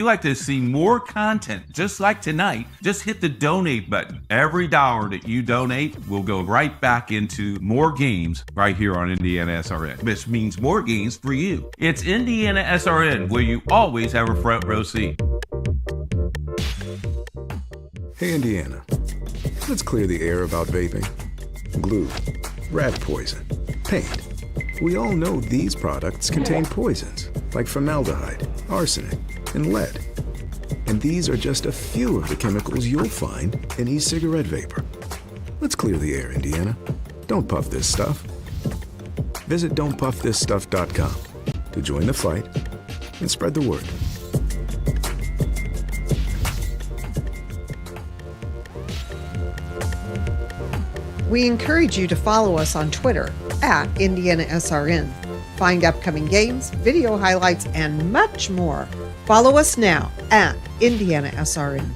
If you'd like to see more content just like tonight, just hit the donate button. Every dollar that you donate will go right back into more games right here on Indiana SRN, which means more games for you. It's Indiana SRN, where you always have a front row seat. Hey, Indiana. Let's clear the air about vaping. Glue, rat poison, paint. We all know these products contain poisons like formaldehyde, arsenic, and lead. And these are just a few of the chemicals you'll find in e-cigarette vapor. Let's clear the air, Indiana. Don't puff this stuff. Visit don'tpuffthisstuff.com to join the fight and spread the word. We encourage you to follow us on Twitter at IndianaSRN. Find upcoming games, video highlights, and much more. Follow us now at IndianaSRN.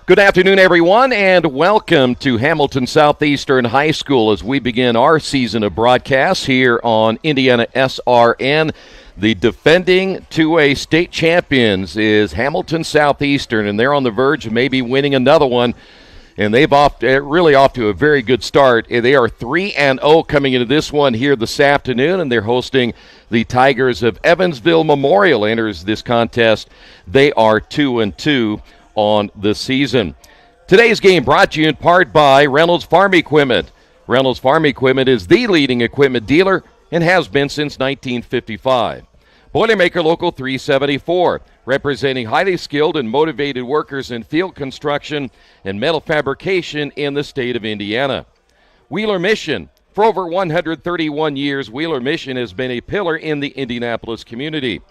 Good afternoon, everyone, and welcome to Hamilton Southeastern High School as we begin our season of broadcasts here on Indiana SRN. The defending 2A state champions is Hamilton Southeastern, and they're on the verge of maybe winning another one. And they've really off to a very good start. They are 3-0 coming into this one here this afternoon, and they're hosting the Tigers of Evansville. Memorial enters this contest. They are 2-2 on the season. Today's game brought to you in part by Reynolds Farm Equipment. Reynolds Farm Equipment is the leading equipment dealer and has been since 1955. Boilermaker Local 374, representing highly skilled and motivated workers in field construction and metal fabrication in the state of Indiana. Wheeler Mission. For over 131 years, Wheeler Mission has been a pillar in the Indianapolis community.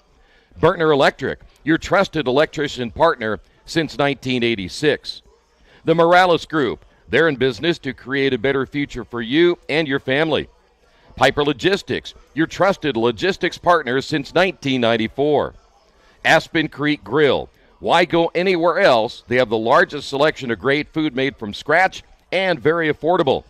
Burtner Electric, your trusted electrician partner since 1986. The Morales Group, they're in business to create a better future for you and your family. Piper Logistics, your trusted logistics partner since 1994. Aspen Creek Grill, why go anywhere else? They have the largest selection of great food made from scratch and very affordable.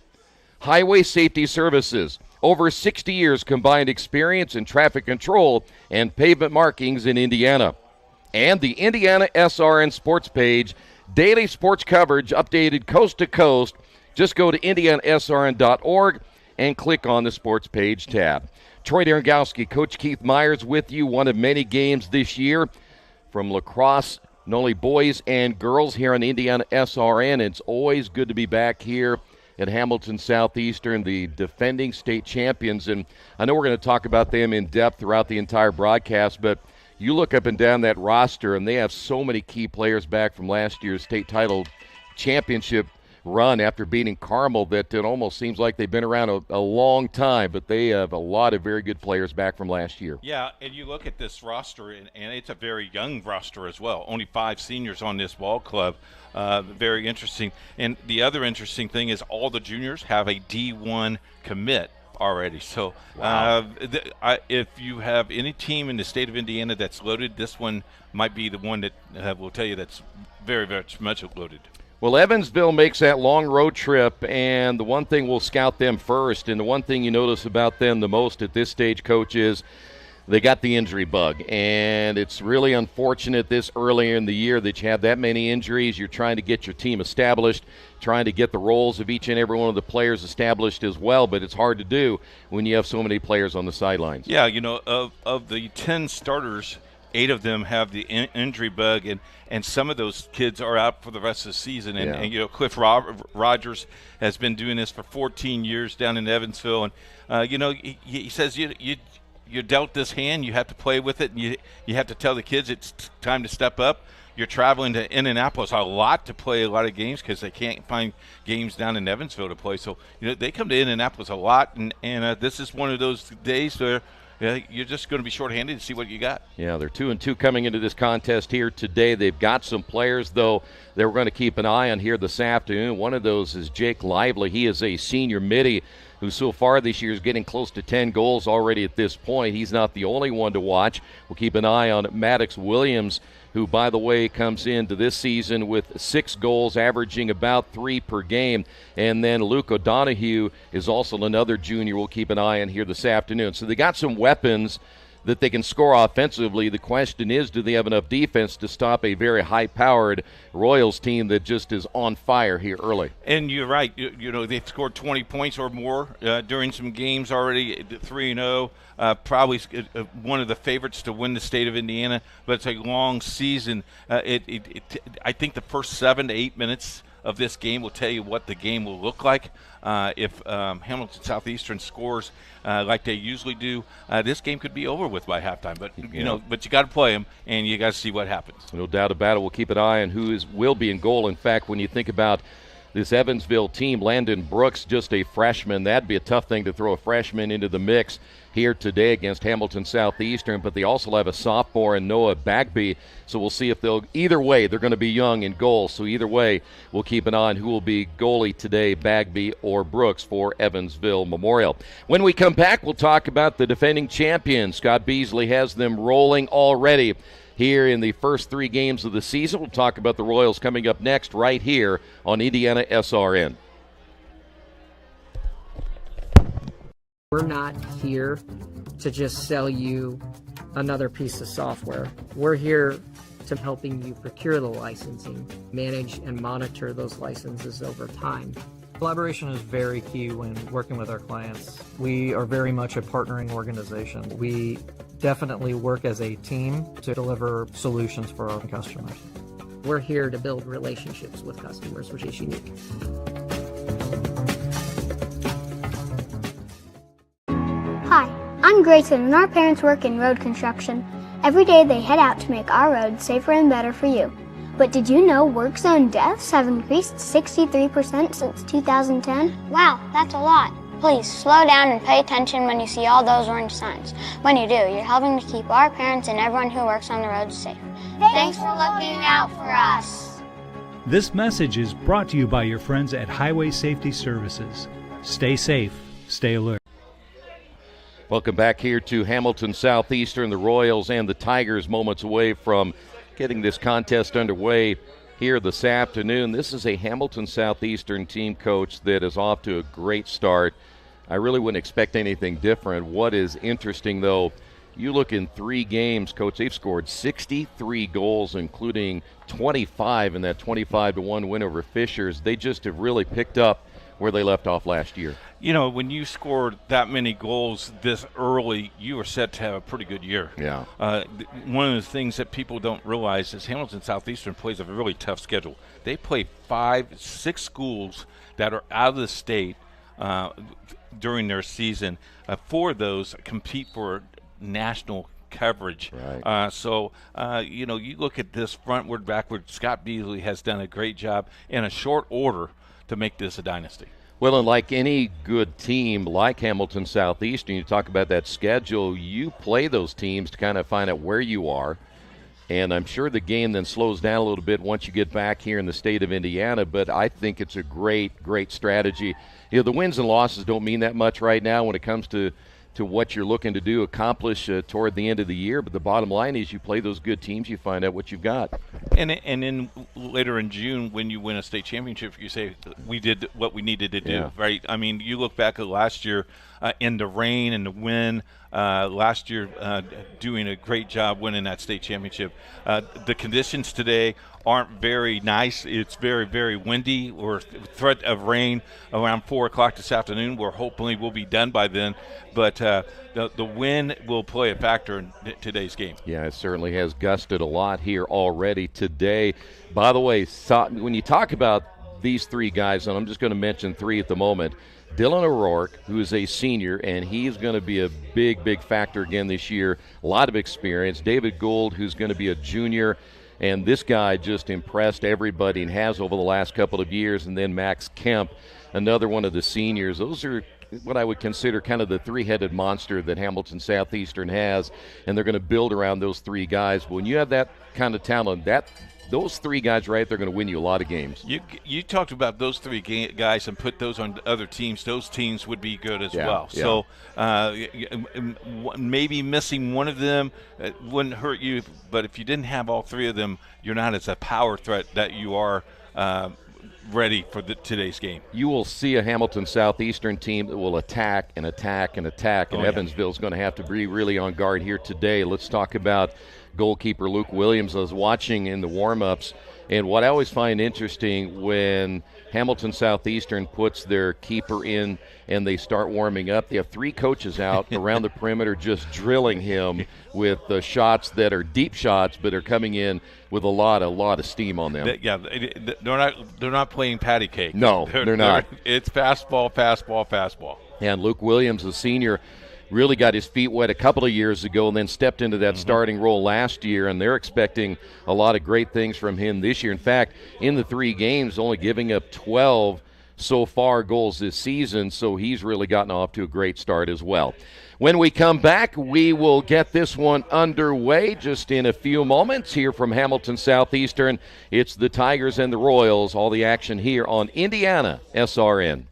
Highway Safety Services, over 60 years combined experience in traffic control and pavement markings in Indiana. And the Indiana SRN sports page, daily sports coverage updated coast to coast. Just go to IndianaSRN.org and click on the sports page tab. Troy Darengowski, Coach Keith Myers with you. One of many games this year from Lacrosse, not only boys and girls here on Indiana SRN. It's always good to be back here at Hamilton Southeastern, the defending state champions. And I know we're going to talk about them in depth throughout the entire broadcast, but you look up and down that roster, and they have so many key players back from last year's state title championship run after beating Carmel that it almost seems like they've been around a long time, but they have a lot of very good players back from last year. Yeah, and you look at this roster, and it's a very young roster as well. Only 5 seniors on this ball club. Very interesting. And the other interesting thing is all the juniors have a D1 commit already. So wow. If you have any team in the state of Indiana that's loaded, this one might be the one that will tell you that's very, very much loaded. Well, Evansville makes that long road trip, and the one thing we'll scout them first, and the one thing you notice about them the most at this stage, Coach, is they got the injury bug. And it's really unfortunate this early in the year that you have that many injuries. You're trying to get your team established, trying to get the roles of each and every one of the players established as well, but it's hard to do when you have so many players on the sidelines. Yeah, of the 10 starters, 8 of them have the injury bug, and some of those kids are out for the rest of the season. And Cliff Rogers has been doing this for 14 years down in Evansville, and he says you're dealt this hand, you have to play with it, and you have to tell the kids it's time to step up. you're traveling to Indianapolis a lot to play a lot of games because they can't find games down in Evansville to play. So, they come to Indianapolis a lot, and this is one of those days where you're just going to be shorthanded to see what you got. Yeah, they're 2-2 coming into this contest here today. They've got some players, though, that we're going to keep an eye on here this afternoon. One of those is Jake Lively. He is a senior middie who so far this year is getting close to 10 goals already at this point. He's not the only one to watch. We'll keep an eye on Maddox Williams, who, by the way, comes into this season with 6 goals, averaging about 3 per game. And then Luke O'Donohue is also another junior we'll keep an eye on here this afternoon. So they got some weapons that they can score offensively. The question is, do they have enough defense to stop a very high-powered Royals team that just is on fire here early? And you're right. They've scored 20 points or more during some games already, 3-0. Probably one of the favorites to win the state of Indiana, but it's a long season. I think the first 7 to 8 minutes of this game will tell you what the game will look like. If Hamilton Southeastern scores like they usually do, this game could be over with by halftime. But but you got to play them, and you got to see what happens. No doubt about it. We'll keep an eye on who will be in goal. In fact, when you think about this Evansville team, Landon Brooks, just a freshman, that'd be a tough thing to throw a freshman into the mix here today against Hamilton Southeastern, but they also have a sophomore in Noah Bagby, so we'll see if either way, they're going to be young in goal, so either way, we'll keep an eye on who will be goalie today, Bagby or Brooks for Evansville Memorial. When we come back, we'll talk about the defending champions. Scott Beasley has them rolling already here in the first 3 games of the season. We'll talk about the Royals coming up next right here on IndianaSRN. We're not here to just sell you another piece of software. We're here to helping you procure the licensing, manage and monitor those licenses over time. Collaboration is very key when working with our clients. We are very much a partnering organization. We definitely work as a team to deliver solutions for our customers. We're here to build relationships with customers, which is unique. Hi, I'm Grayson, and our parents work in road construction. Every day they head out to make our roads safer and better for you. But did you know work zone deaths have increased 63% since 2010? Wow, that's a lot. Please slow down and pay attention when you see all those orange signs. When you do, you're helping to keep our parents and everyone who works on the roads safe. Thanks for looking out for us. This message is brought to you by your friends at Highway Safety Services. Stay safe, stay alert. Welcome back here to Hamilton Southeastern. The Royals and the Tigers moments away from getting this contest underway here this afternoon. This is a Hamilton Southeastern team, Coach, that is off to a great start. I really wouldn't expect anything different. What is interesting, though, you look in 3 games, Coach, they've scored 63 goals, including 25 in that 25-1 win over Fishers. They just have really picked up where they left off last year. When you scored that many goals this early, you are set to have a pretty good year. Yeah. One of the things that people don't realize is Hamilton Southeastern plays a really tough schedule. They play 5-6 schools that are out of the state during their season. 4 of those compete for national coverage. Right. You look at this frontward, backward. Scott Beasley has done a great job in a short order to make this a dynasty. Well, and like any good team like Hamilton Southeastern, you talk about that schedule, you play those teams to kind of find out where you are. And I'm sure the game then slows down a little bit once you get back here in the state of Indiana, but I think it's a great, great strategy. The wins and losses don't mean that much right now when it comes to what you're looking to do, accomplish toward the end of the year. But the bottom line is you play those good teams, you find out what you've got. And then later in June, when you win a state championship, you say, we did what we needed to do, right? I mean, you look back at last year in the rain and the wind, last year doing a great job winning that state championship. The conditions today aren't very nice. It's very, very windy or threat of rain around 4 o'clock this afternoon. We're hopefully we'll be done by then. But the wind will play a factor in today's game. Yeah, it certainly has gusted a lot here already today. By the way, when you talk about these 3 guys, and I'm just going to mention 3 at the moment, Dylan O'Rourke, who is a senior, and he's going to be a big, big factor again this year. A lot of experience. David Gould, who's going to be a junior. And this guy just impressed everybody and has over the last couple of years. And then Max Kemp, another one of the seniors. Those are what I would consider kind of the three-headed monster that Hamilton Southeastern has, and they're going to build around those three guys. When you have that kind of talent, those three guys right, they're going to win you a lot of games. You talked about those three guys and put those on other teams. Those teams would be good as well. Yeah. So maybe missing one of them wouldn't hurt you, but if you didn't have all three of them, you're not as a power threat that you are ready for today's game. You will see a Hamilton Southeastern team that will attack and attack and attack, and Evansville's going to have to be really on guard here today. Let's talk about goalkeeper Luke Williams. I was watching in the warm-ups, and what I always find interesting when Hamilton Southeastern puts their keeper in and they start warming up, they have three coaches out around the perimeter just drilling him with shots that are deep shots but are coming in with a lot of steam on them. They're not playing patty cake. No, they're not. It's fastball. And Luke Williams, the senior, really got his feet wet a couple of years ago and then stepped into that starting role last year, and they're expecting a lot of great things from him this year. In fact, in the 3 games, only giving up 12 so far goals this season, so he's really gotten off to a great start as well. When we come back, we will get this one underway just in a few moments. Here from Hamilton Southeastern, it's the Tigers and the Royals, all the action here on IndianaSRN.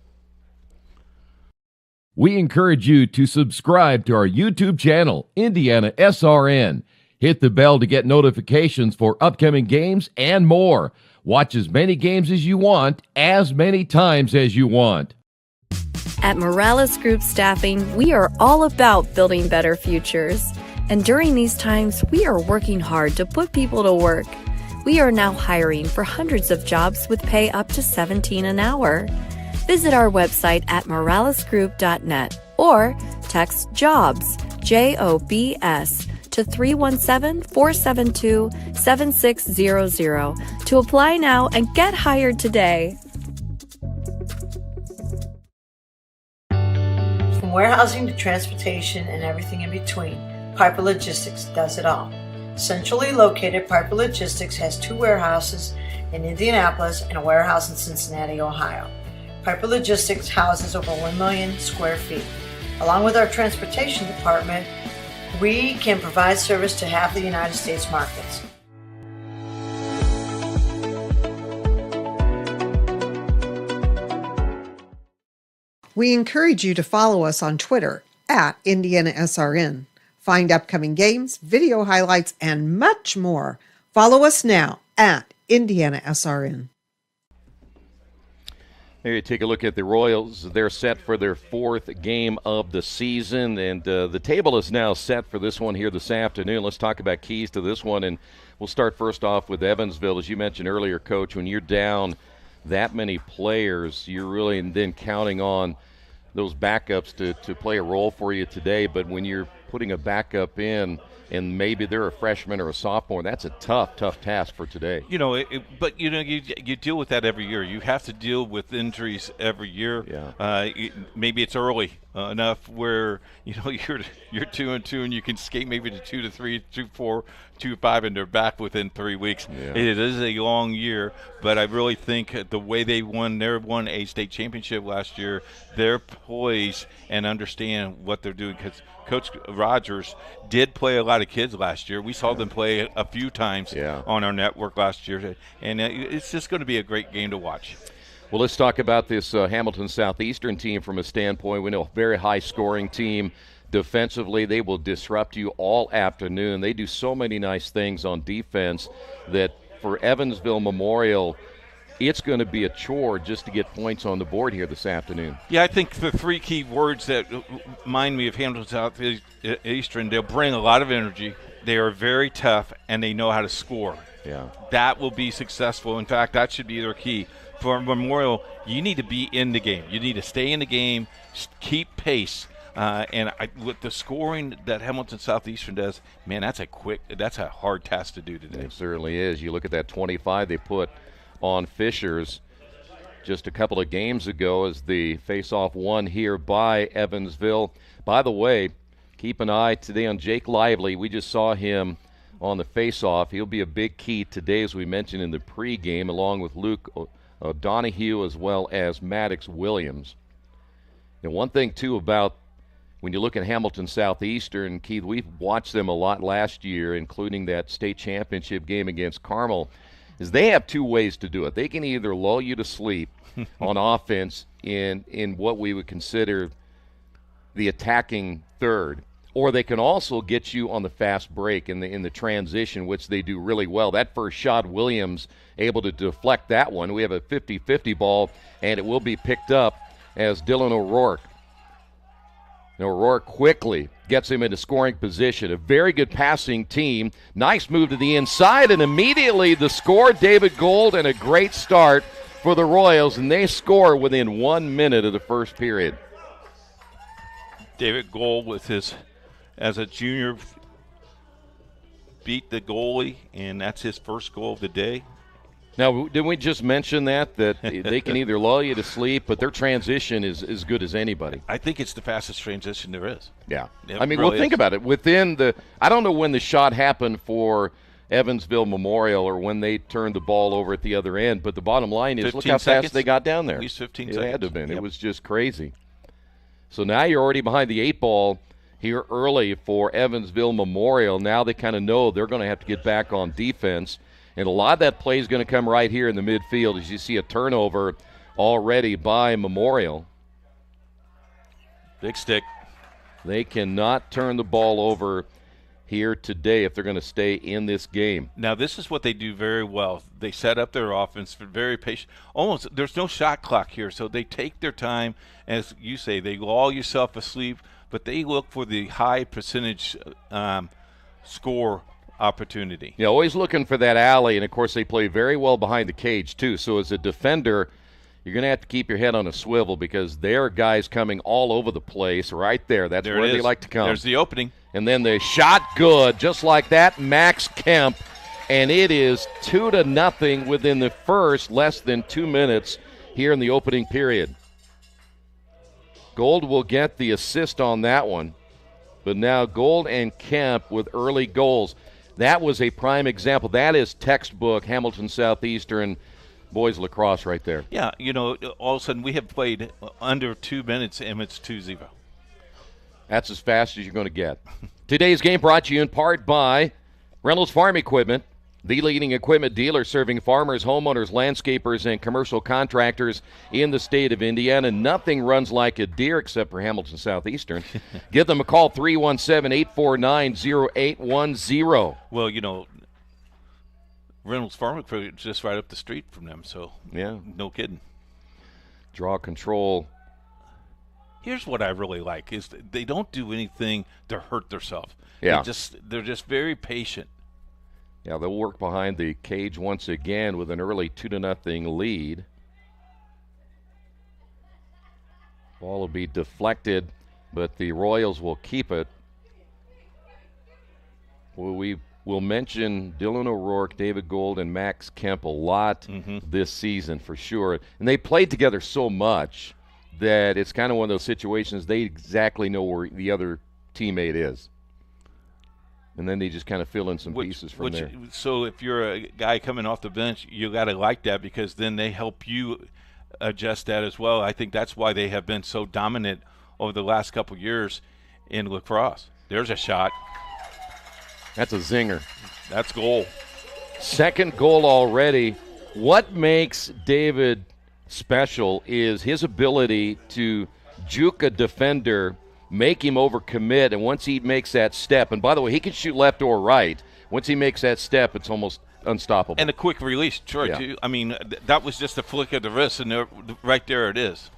We encourage you to subscribe to our YouTube channel, IndianaSRN. Hit the bell to get notifications for upcoming games and more. Watch as many games as you want, as many times as you want. At Morales Group Staffing, we are all about building better futures. And during these times, we are working hard to put people to work. We are now hiring for hundreds of jobs with pay up to $17 an hour. Visit our website at moralesgroup.net or text JOBS, JOBS, to 317-472-7600 to apply now and get hired today. From warehousing to transportation and everything in between, Piper Logistics does it all. Centrally located, Piper Logistics has 2 warehouses in Indianapolis and a warehouse in Cincinnati, Ohio. Piper Logistics houses over 1 million square feet. Along with our transportation department, we can provide service to half the United States markets. We encourage you to follow us on Twitter at IndianaSRN. Find upcoming games, video highlights, and much more. Follow us now at IndianaSRN. Here you take a look at the Royals. They're set for their 4th game of the season, and the table is now set for this one here this afternoon. Let's talk about keys to this one, and we'll start first off with Evansville. As you mentioned earlier, Coach, when you're down that many players, you're really then counting on those backups to play a role for you today. But when you're putting a backup in, and maybe they're a freshman or a sophomore, that's a tough task for today. But you deal with that every year. You have to deal with injuries every year. Yeah. Maybe it's early enough where you're 2-2 and you can skate maybe to 2-3, 2-4, 2-5, and they're back within 3 weeks. Yeah. It is a long year, but I really think the way they won a state championship last year, they're poised and understand what they're doing, because Coach Rogers did play a lot of kids last year. We saw them play a few times on our network last year, and it's just going to be a great game to watch. Well, let's talk about this Hamilton Southeastern team from a standpoint. We know a very high-scoring team. Defensively, they will disrupt you all afternoon. They do so many nice things on defense that for Evansville Memorial, it's going to be a chore just to get points on the board here this afternoon. Yeah, I think the 3 key words that remind me of Hamilton Southeastern, they'll bring a lot of energy, they are very tough, and they know how to score. Yeah. That will be successful. In fact, that should be their key. For Memorial, you need to be in the game. You need to stay in the game, keep pace. With the scoring that Hamilton Southeastern does, man, that's a hard task to do today. It certainly is. You look at that 25 they put on Fishers just a couple of games ago as the face-off won here by Evansville. By the way, keep an eye today on Jake Lively. We just saw him on the face-off. He'll be a big key today, as we mentioned in the pregame, along with Luke Donahue as well as Maddox Williams. And one thing, too, about when you look at Hamilton Southeastern, Keith, we've watched them a lot last year, including that state championship game against Carmel, is they have two ways to do it. They can either lull you to sleep on offense in what we would consider the attacking third, or they can also get you on the fast break in the transition, which they do really well. That first shot, Williams able to deflect that one. We have a 50-50 ball, and it will be picked up as Dylan O'Rourke. O'Rourke quickly gets him into scoring position. A very good passing team. Nice move to the inside, and immediately the score, David Gold, and a great start for the Royals, and they score within 1 minute of the first period. David Gold with his, as a junior, beat the goalie, and that's his first goal of the day. Now, didn't we just mention that they can either lull you to sleep, but their transition is as good as anybody? I think it's the fastest transition there is. Yeah. It I mean, really well, think about it. I don't know when the shot happened for Evansville Memorial or when they turned the ball over at the other end, but the bottom line is look how fast they got down there. At least 15 it seconds. It had to have been. Yep. It was just crazy. So now you're already behind the 8 ball here early for Evansville Memorial. Now they kind of know they're going to have to get back on defense. And a lot of that play is going to come right here in the midfield as you see a turnover already by Memorial. Big stick. They cannot turn the ball over here today if they're going to stay in this game. Now, this is what they do very well. They set up their offense for very patient. Almost, there's no shot clock here, so they take their time. As you say, they lull yourself asleep, but they look for the high percentage score opportunity. Yeah, always looking for that alley, and of course they play very well behind the cage too. So as a defender, you're going to have to keep your head on a swivel because there are guys coming all over the place right there. That's where they like to come. There's the opening. And then the shot good, just like that, Max Kemp, and it is 2-0 within the first less than 2 minutes here in the opening period. Gold will get the assist on that one, but now Gold and Kemp with early goals. That was a prime example. That is textbook Hamilton Southeastern boys lacrosse right there. Yeah, all of a sudden we have played under 2 minutes and it's 2-0. That's as fast as you're going to get. Today's game brought to you in part by Reynolds Farm Equipment, the leading equipment dealer serving farmers, homeowners, landscapers, and commercial contractors in the state of Indiana. Nothing runs like a deer except for Hamilton Southeastern. Give them a call, 317-849-0810. Well, Reynolds Farm Equipment is just right up the street from them, so yeah, no kidding. Draw control. Here's what I really like is they don't do anything to hurt themselves. Yeah. They're just very patient. Yeah, they'll work behind the cage once again with an early 2-0 lead. Ball will be deflected, but the Royals will keep it. Well, we will mention Dylan O'Rourke, David Gold, and Max Kemp a lot this season for sure. And they played together so much that it's kind of one of those situations they exactly know where the other teammate is. And then they just kind of fill in some pieces from there. So if you're a guy coming off the bench, you got to like that because then they help you adjust that as well. I think that's why they have been so dominant over the last couple years in lacrosse. There's a shot. That's a zinger. That's goal. Second goal already. What makes David special is his ability to juke a defender, make him overcommit, and once he makes that step, and by the way, he can shoot left or right. Once he makes that step, it's almost unstoppable. And a quick release, too. I mean, that was just a flick of the wrist, and right there it is.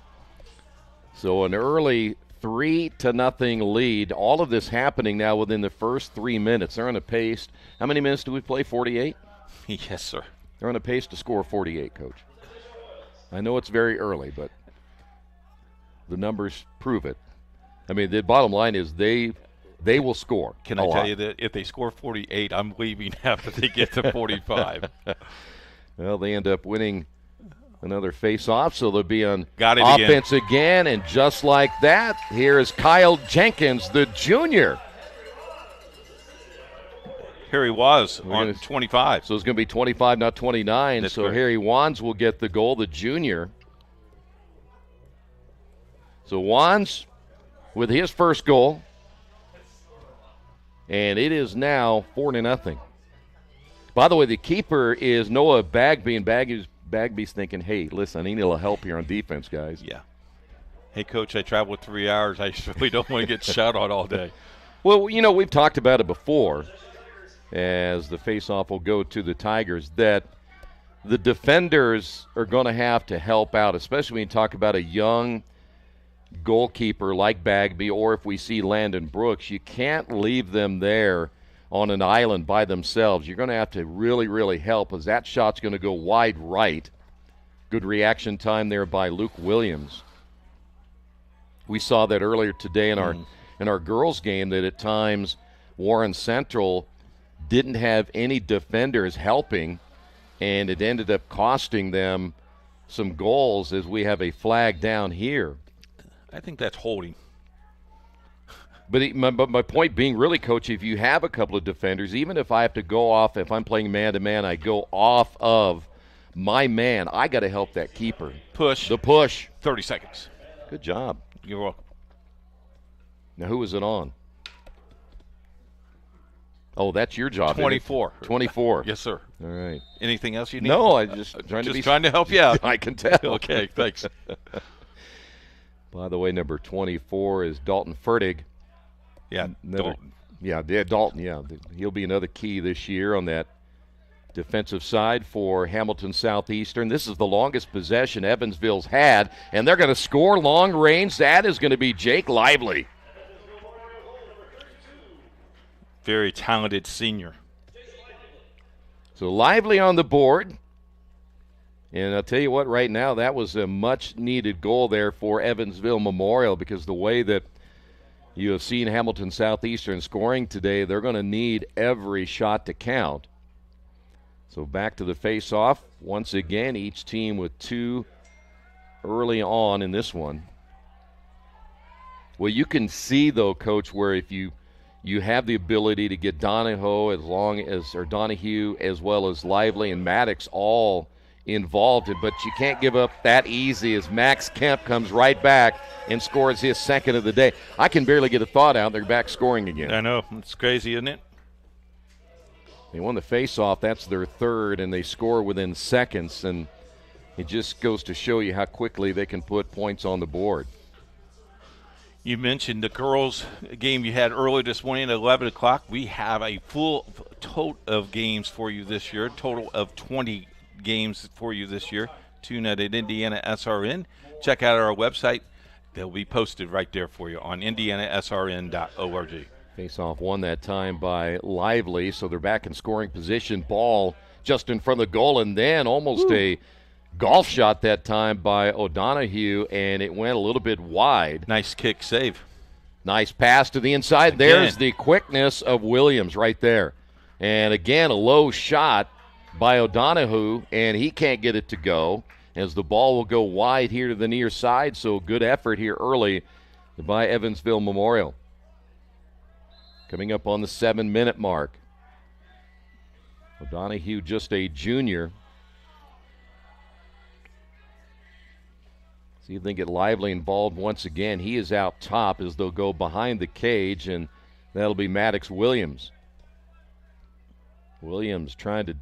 So an early 3-0 lead. All of this happening now within the first 3 minutes. They're on a pace. How many minutes do we play? 48? Yes, sir. They're on a pace to score 48, Coach. I know it's very early, but the numbers prove it. I mean, the bottom line is they will score. Can I tell you that if they score 48, I'm leaving after they get to 45. Well, they end up winning another face-off, so they'll be on offense again. And just like that, here is Kyle Jenkins, the junior. Harry was on 25. So it's going to be 25, not 29. That's so correct. Harry Wands will get the goal, the junior. So Wands with his first goal. And it is now 4-0. By the way, the keeper is Noah Bagby, and Bagby's thinking, hey, listen, I need a little help here on defense, guys. Yeah. Hey, Coach, I traveled 3 hours. I really don't want to get shot on all day. Well, you know, we've talked about it before, as the faceoff will go to the Tigers, that the defenders are going to have to help out, especially when you talk about a young goalkeeper like Bagby, or if we see Landon Brooks. You can't leave them there on an island by themselves. You're going to have to really, really help, as that shot's going to go wide right. Good reaction time there by Luke Williams. We saw that earlier today in our girls' game, that at times Warren Central didn't have any defenders helping, and it ended up costing them some goals, as we have a flag down here. I think that's holding. But my point being, really, Coach, if you have a couple of defenders, even if I have to go off, if I'm playing man-to-man, I go off of my man, I got to help that keeper. Push. The push. 30 seconds. Good job. You're welcome. Now, who is it on? Oh, that's your job. 24. 24. Yes, sir. All right. Anything else you need? No, I just trying to help you out. I can tell. Okay, thanks. By the way, number 24 is Dalton Fertig. Yeah, Dalton. Yeah, Dalton. Yeah, he'll be another key this year on that defensive side for Hamilton Southeastern. This is the longest possession Evansville's had, and they're going to score long range. That is going to be Jake Lively. Very talented senior. So Lively on the board. And I'll tell you what, right now, that was a much-needed goal there for Evansville Memorial, because the way that you have seen Hamilton Southeastern scoring today, they're going to need every shot to count. So back to the face-off. Once again, each team with two early on in this one. Well, you can see, though, Coach, where if you have the ability to get Donahue as well as Lively and Maddox all involved in, but you can't give up that easy, as Max Kemp comes right back and scores his second of the day. I can barely get a thought out. They're back scoring again. I know. It's crazy, isn't it? They won the face-off. That's their third, and they score within seconds, and it just goes to show you how quickly they can put points on the board. You mentioned the girls' game you had earlier this morning at 11 o'clock. We have a full total of games for you this year, total of 20 games for you this year. Tune in at IndianaSRN. Check out our website. They'll be posted right there for you on IndianaSRN.org. Face-off won that time by Lively, so they're back in scoring position. Ball just in front of the goal, and then almost a golf shot that time by O'Donohue, and it went a little bit wide. Nice kick save. Nice pass to the inside. There's the quickness of Williams right there. And again, a low shot by O'Donoghue, and he can't get it to go, as the ball will go wide here to the near side. So good effort here early by Evansville Memorial. Coming up on the 7-minute mark. O'Donoghue, just a junior. See if they get Lively involved once again. He is out top as they'll go behind the cage, and that'll be Maddox Williams. Williams trying to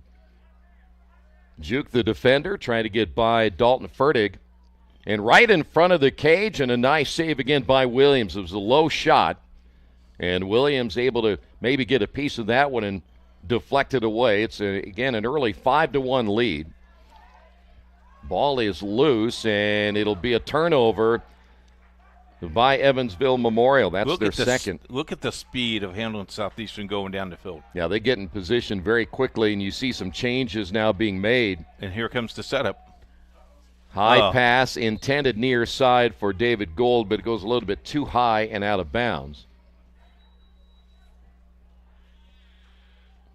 juke the defender, trying to get by Dalton Fertig. And right in front of the cage, and a nice save again by Williams. It was a low shot, and Williams able to maybe get a piece of that one and deflect it away. It's, again, an early 5-1 lead. Ball is loose, and it'll be a turnover by Evansville Memorial. That's their second. Look at the speed of Hamilton Southeastern going down the field. Yeah, they get in position very quickly, and you see some changes now being made. And here comes the setup. High pass intended near side for David Gold, but it goes a little bit too high and out of bounds.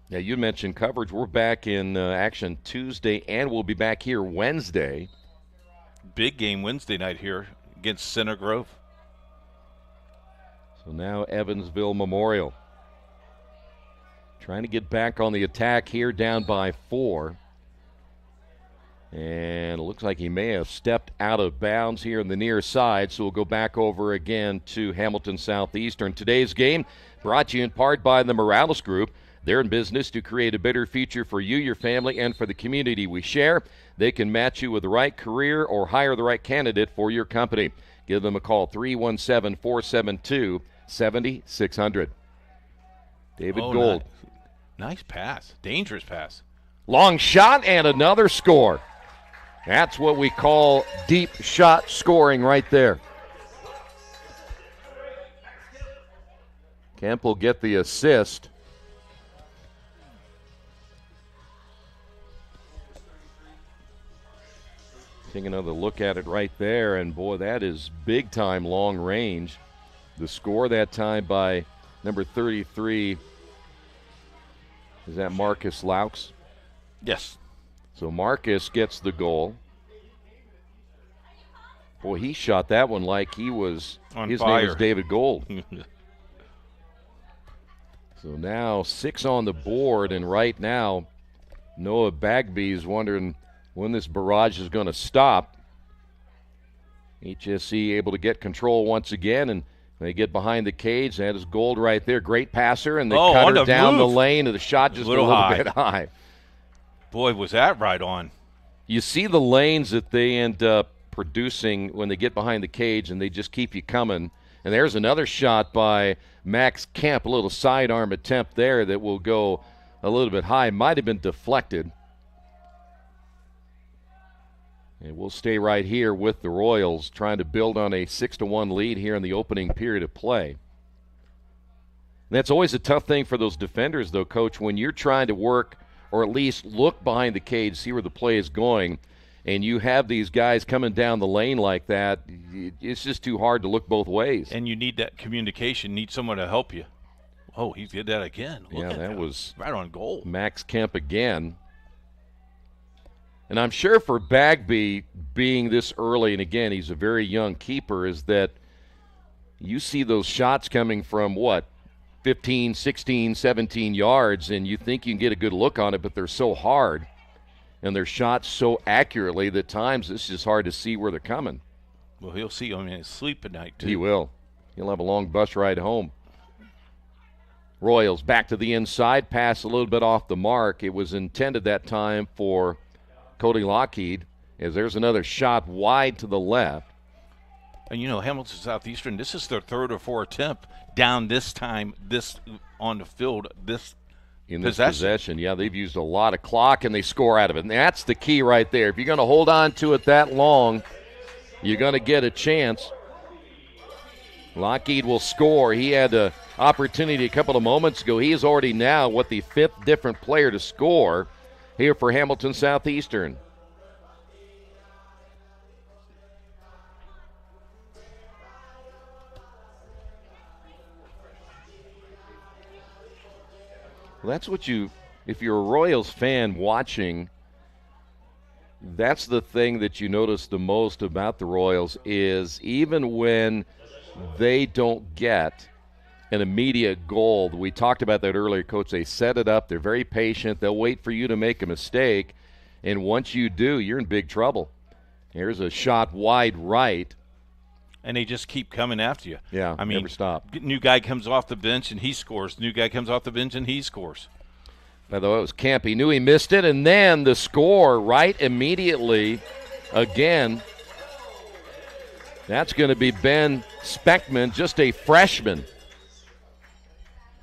Yeah, you mentioned coverage. We're back in action Tuesday, and we'll be back here Wednesday. Big game Wednesday night here against Center Grove. So now Evansville Memorial. Trying to get back on the attack here, down by 4. And it looks like he may have stepped out of bounds here in the near side, so we'll go back over again to Hamilton Southeastern. Today's game brought to you in part by the Morales Group. They're in business to create a better future for you, your family, and for the community we share. They can match you with the right career or hire the right candidate for your company. Give them a call, 317-472-7600. David Gold. Nice pass. Dangerous pass. Long shot and another score. That's what we call deep shot scoring right there. Kemp will get the assist. Take another look at it right there, and boy, that is big-time long range. The score that time by number 33, is that Marcus Laux? Yes. So Marcus gets the goal. Boy, he shot that one like he was, his fire. name is David Gold. So now 6 on the board, and right now Noah Bagby's wondering when this barrage is going to stop. HSC able to get control once again, and they get behind the cage. That is Gold right there. Great passer, and they cut her down the lane, and the shot just a little bit high. Boy, was that right on. You see the lanes that they end up producing when they get behind the cage, and they just keep you coming. And there's another shot by Max Kemp, a little sidearm attempt there that will go a little bit high. Might have been deflected. And we'll stay right here with the Royals, trying to build on a 6-1 lead here in the opening period of play. And that's always a tough thing for those defenders, though, Coach, when you're trying to work or at least look behind the cage, see where the play is going, and you have these guys coming down the lane like that, it's just too hard to look both ways. And you need that communication, need someone to help you. Oh, he did that again. Look at that was right on goal. Max Kemp again. And I'm sure for Bagby being this early, and again, he's a very young keeper, is that you see those shots coming from, 15, 16, 17 yards, and you think you can get a good look on it, but they're so hard, and they're shot so accurately that times it's just hard to see where they're coming. Well, he'll see him in his sleep at night, too. He will. He'll have a long bus ride home. Royals back to the inside, pass a little bit off the mark. It was intended that time for Cody Lockheed, as there's another shot wide to the left. And, Hamilton Southeastern, this is their 3rd or 4th attempt down this time, this on the field, this possession. Yeah, they've used a lot of clock, and they score out of it. And that's the key right there. If you're going to hold on to it that long, you're going to get a chance. Lockheed will score. He had an opportunity a couple of moments ago. He is already now the 5th different player to score here for Hamilton Southeastern. Well, that's what if you're a Royals fan watching, that's the thing that you notice the most about the Royals is even when they don't get an immediate goal. We talked about that earlier, Coach. They set it up. They're very patient. They'll wait for you to make a mistake, and once you do, you're in big trouble. Here's a shot wide right. And they just keep coming after you. Yeah, never stop. New guy comes off the bench, and he scores. New guy comes off the bench, and he scores. By the way, it was Kemp. He knew he missed it, and then the score right immediately again. That's going to be Ben Speckman, just a freshman.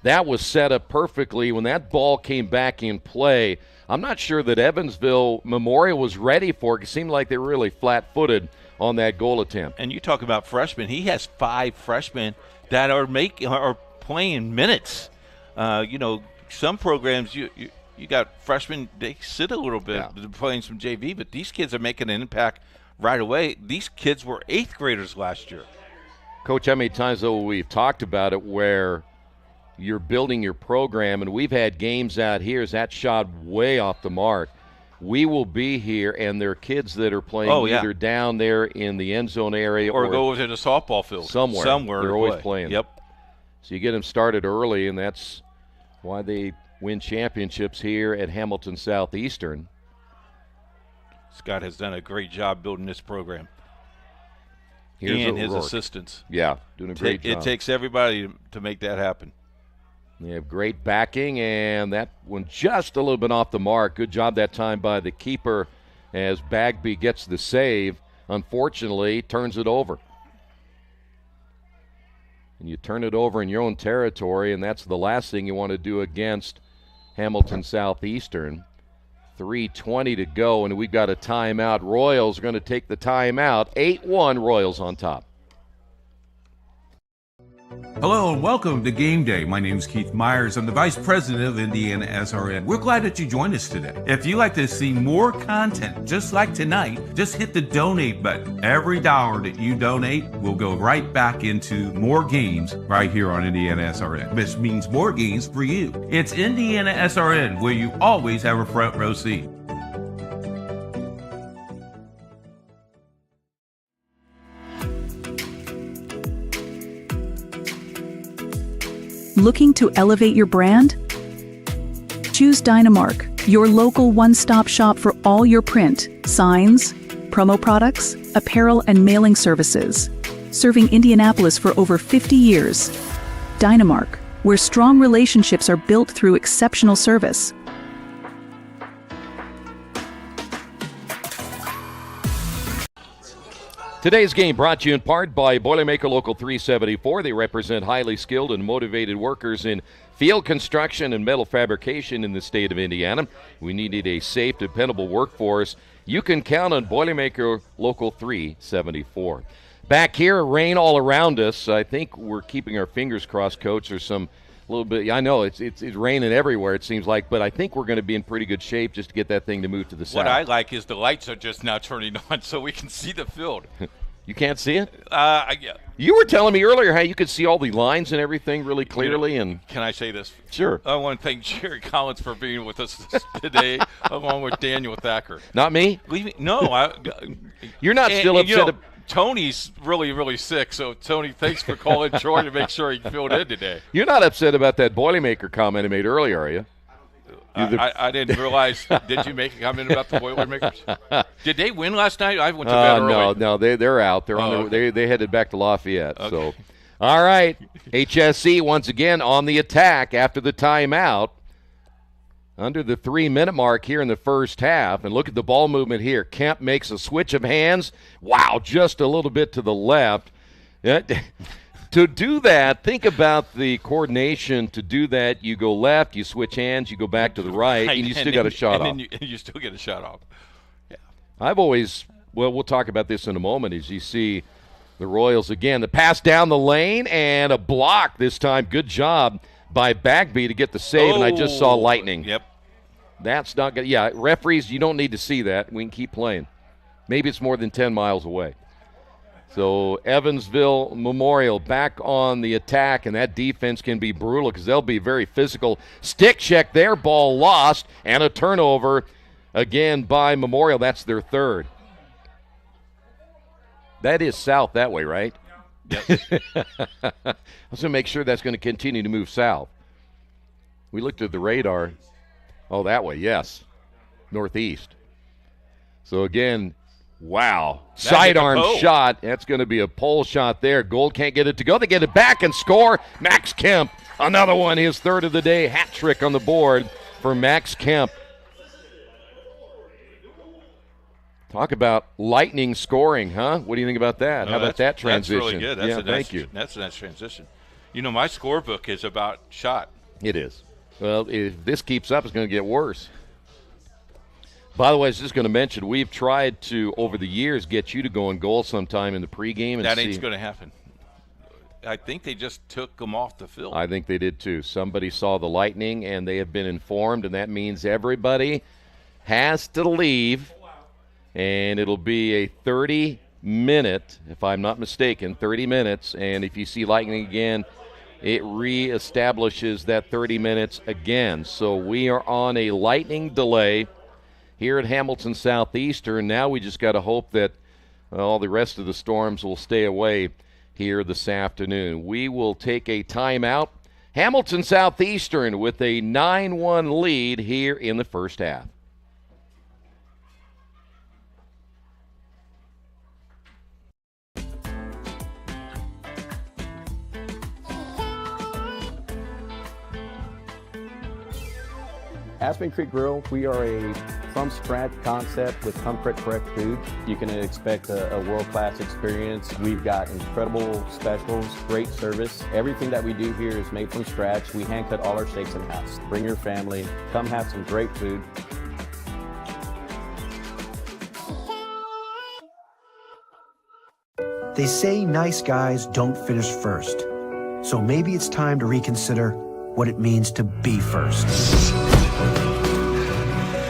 That was set up perfectly when that ball came back in play. I'm not sure that Evansville Memorial was ready for it. It seemed like they were really flat-footed on that goal attempt. And you talk about freshmen. He has 5 freshmen that are playing minutes. Some programs you got freshmen, they sit a little bit playing some JV, but these kids are making an impact right away. These kids were 8th graders last year. Coach, how many times, though, we've talked about it where you're building your program, and we've had games out here, is that shot way off the mark. We will be here, and there are kids that are playing either down there in the end zone area or go over to the softball field. Somewhere. They're always playing. Yep. So you get them started early, and that's why they win championships here at Hamilton Southeastern. Scott has done a great job building this program. Here's his O'Rourke. Assistants. Yeah, doing a great job. It takes everybody to make that happen. They have great backing, and that one just a little bit off the mark. Good job that time by the keeper as Bagby gets the save. Unfortunately, turns it over. And you turn it over in your own territory, and that's the last thing you want to do against Hamilton Southeastern. 3:20 to go, and we've got a timeout. Royals are going to take the timeout. 8-1, Royals on top. Hello and welcome to Game Day. My name is Keith Myers. I'm the Vice President of IndianaSRN. We're glad that you joined us today. If you'd like to see more content just like tonight, just hit the donate button. Every dollar that you donate will go right back into more games right here on IndianaSRN, which means more games for you. It's IndianaSRN, where you always have a front row seat. Looking to elevate your brand? Choose Dynamark, your local one-stop shop for all your print, signs, promo products, apparel, and mailing services. Serving Indianapolis for over 50 years. Dynamark, where strong relationships are built through exceptional service. Today's game brought to you in part by Boilermaker Local 374. They represent highly skilled and motivated workers in field construction and metal fabrication in the state of Indiana. We needed a safe, dependable workforce. You can count on Boilermaker Local 374. Back here, rain all around us. I think we're keeping our fingers crossed, Coach. There's some little bit. I know it's raining everywhere, it seems like, but I think we're going to be in pretty good shape just to get that thing to move to the south. What I like is the lights are just now turning on so we can see the field. You can't see it? Yeah. You were telling me earlier how you could see all the lines and everything really clearly. And can I say this? Sure. I want to thank Jerry Collins for being with us today, along with Daniel Thacker. Not me? No. You're not still upset. Tony's really, really sick, so Tony, thanks for calling Troy to make sure he filled in today. You're not upset about that Boilermaker comment I made earlier, are you? I didn't realize. Did you make a comment about the Boilermakers? Did they win last night? I went to bed early. No, they're out. They're on they headed back to Lafayette. Okay. So, all right, HSC once again on the attack after the timeout. Under the 3-minute mark here in the first half, and look at the ball movement here. Kemp makes a switch of hands. Wow, just a little bit to the left. To do that, think about the coordination. To do that, you go left, you switch hands, you go back to the right, and you still got a shot off. And you still get a shot off. Yeah. I've always, we'll talk about this in a moment, as you see the Royals again. The pass down the lane and a block this time. Good job by Bagby to get the save, and I just saw lightning. Yep. That's not good. Yeah, referees, you don't need to see that. We can keep playing. Maybe it's more than 10 miles away. So Evansville Memorial back on the attack, and that defense can be brutal because they'll be very physical. Stick check there, ball lost, and a turnover again by Memorial. That's their third. That is south that way, right? Yes. I was going to make sure that's going to continue to move south. We looked at the radar. Oh, that way, yes. Northeast. So again, wow. Sidearm shot. That's going to be a pole shot there. Gold can't get it to go. They get it back and score. Max Kemp, another one, his third of the day. Hat trick on the board for Max Kemp. Talk about lightning scoring, huh? What do you think about that? How about that transition? That's really good. Thank you. That's a nice transition. You know, my scorebook is about shot. It is. Well, if this keeps up, it's going to get worse. By the way, I was just going to mention, we've tried to, over the years, get you to go in goal sometime in the pregame. And that ain't going to happen. I think they just took them off the field. I think they did too. Somebody saw the lightning, and they have been informed, and that means everybody has to leave. And it'll be a 30-minute, if I'm not mistaken, 30 minutes. And if you see lightning again, it reestablishes that 30 minutes again. So we are on a lightning delay here at Hamilton Southeastern. Now we just got to hope that all the rest of the storms will stay away here this afternoon. We will take a timeout Hamilton Southeastern with a 9-1 lead here in the first half. Aspen Creek Grill, we are a from-scratch concept with comfort fresh food. You can expect a world-class experience. We've got incredible specials, great service. Everything that we do here is made from scratch. We hand cut all our steaks in-house. Bring your family, come have some great food. They say nice guys don't finish first. So maybe it's time to reconsider what it means to be first.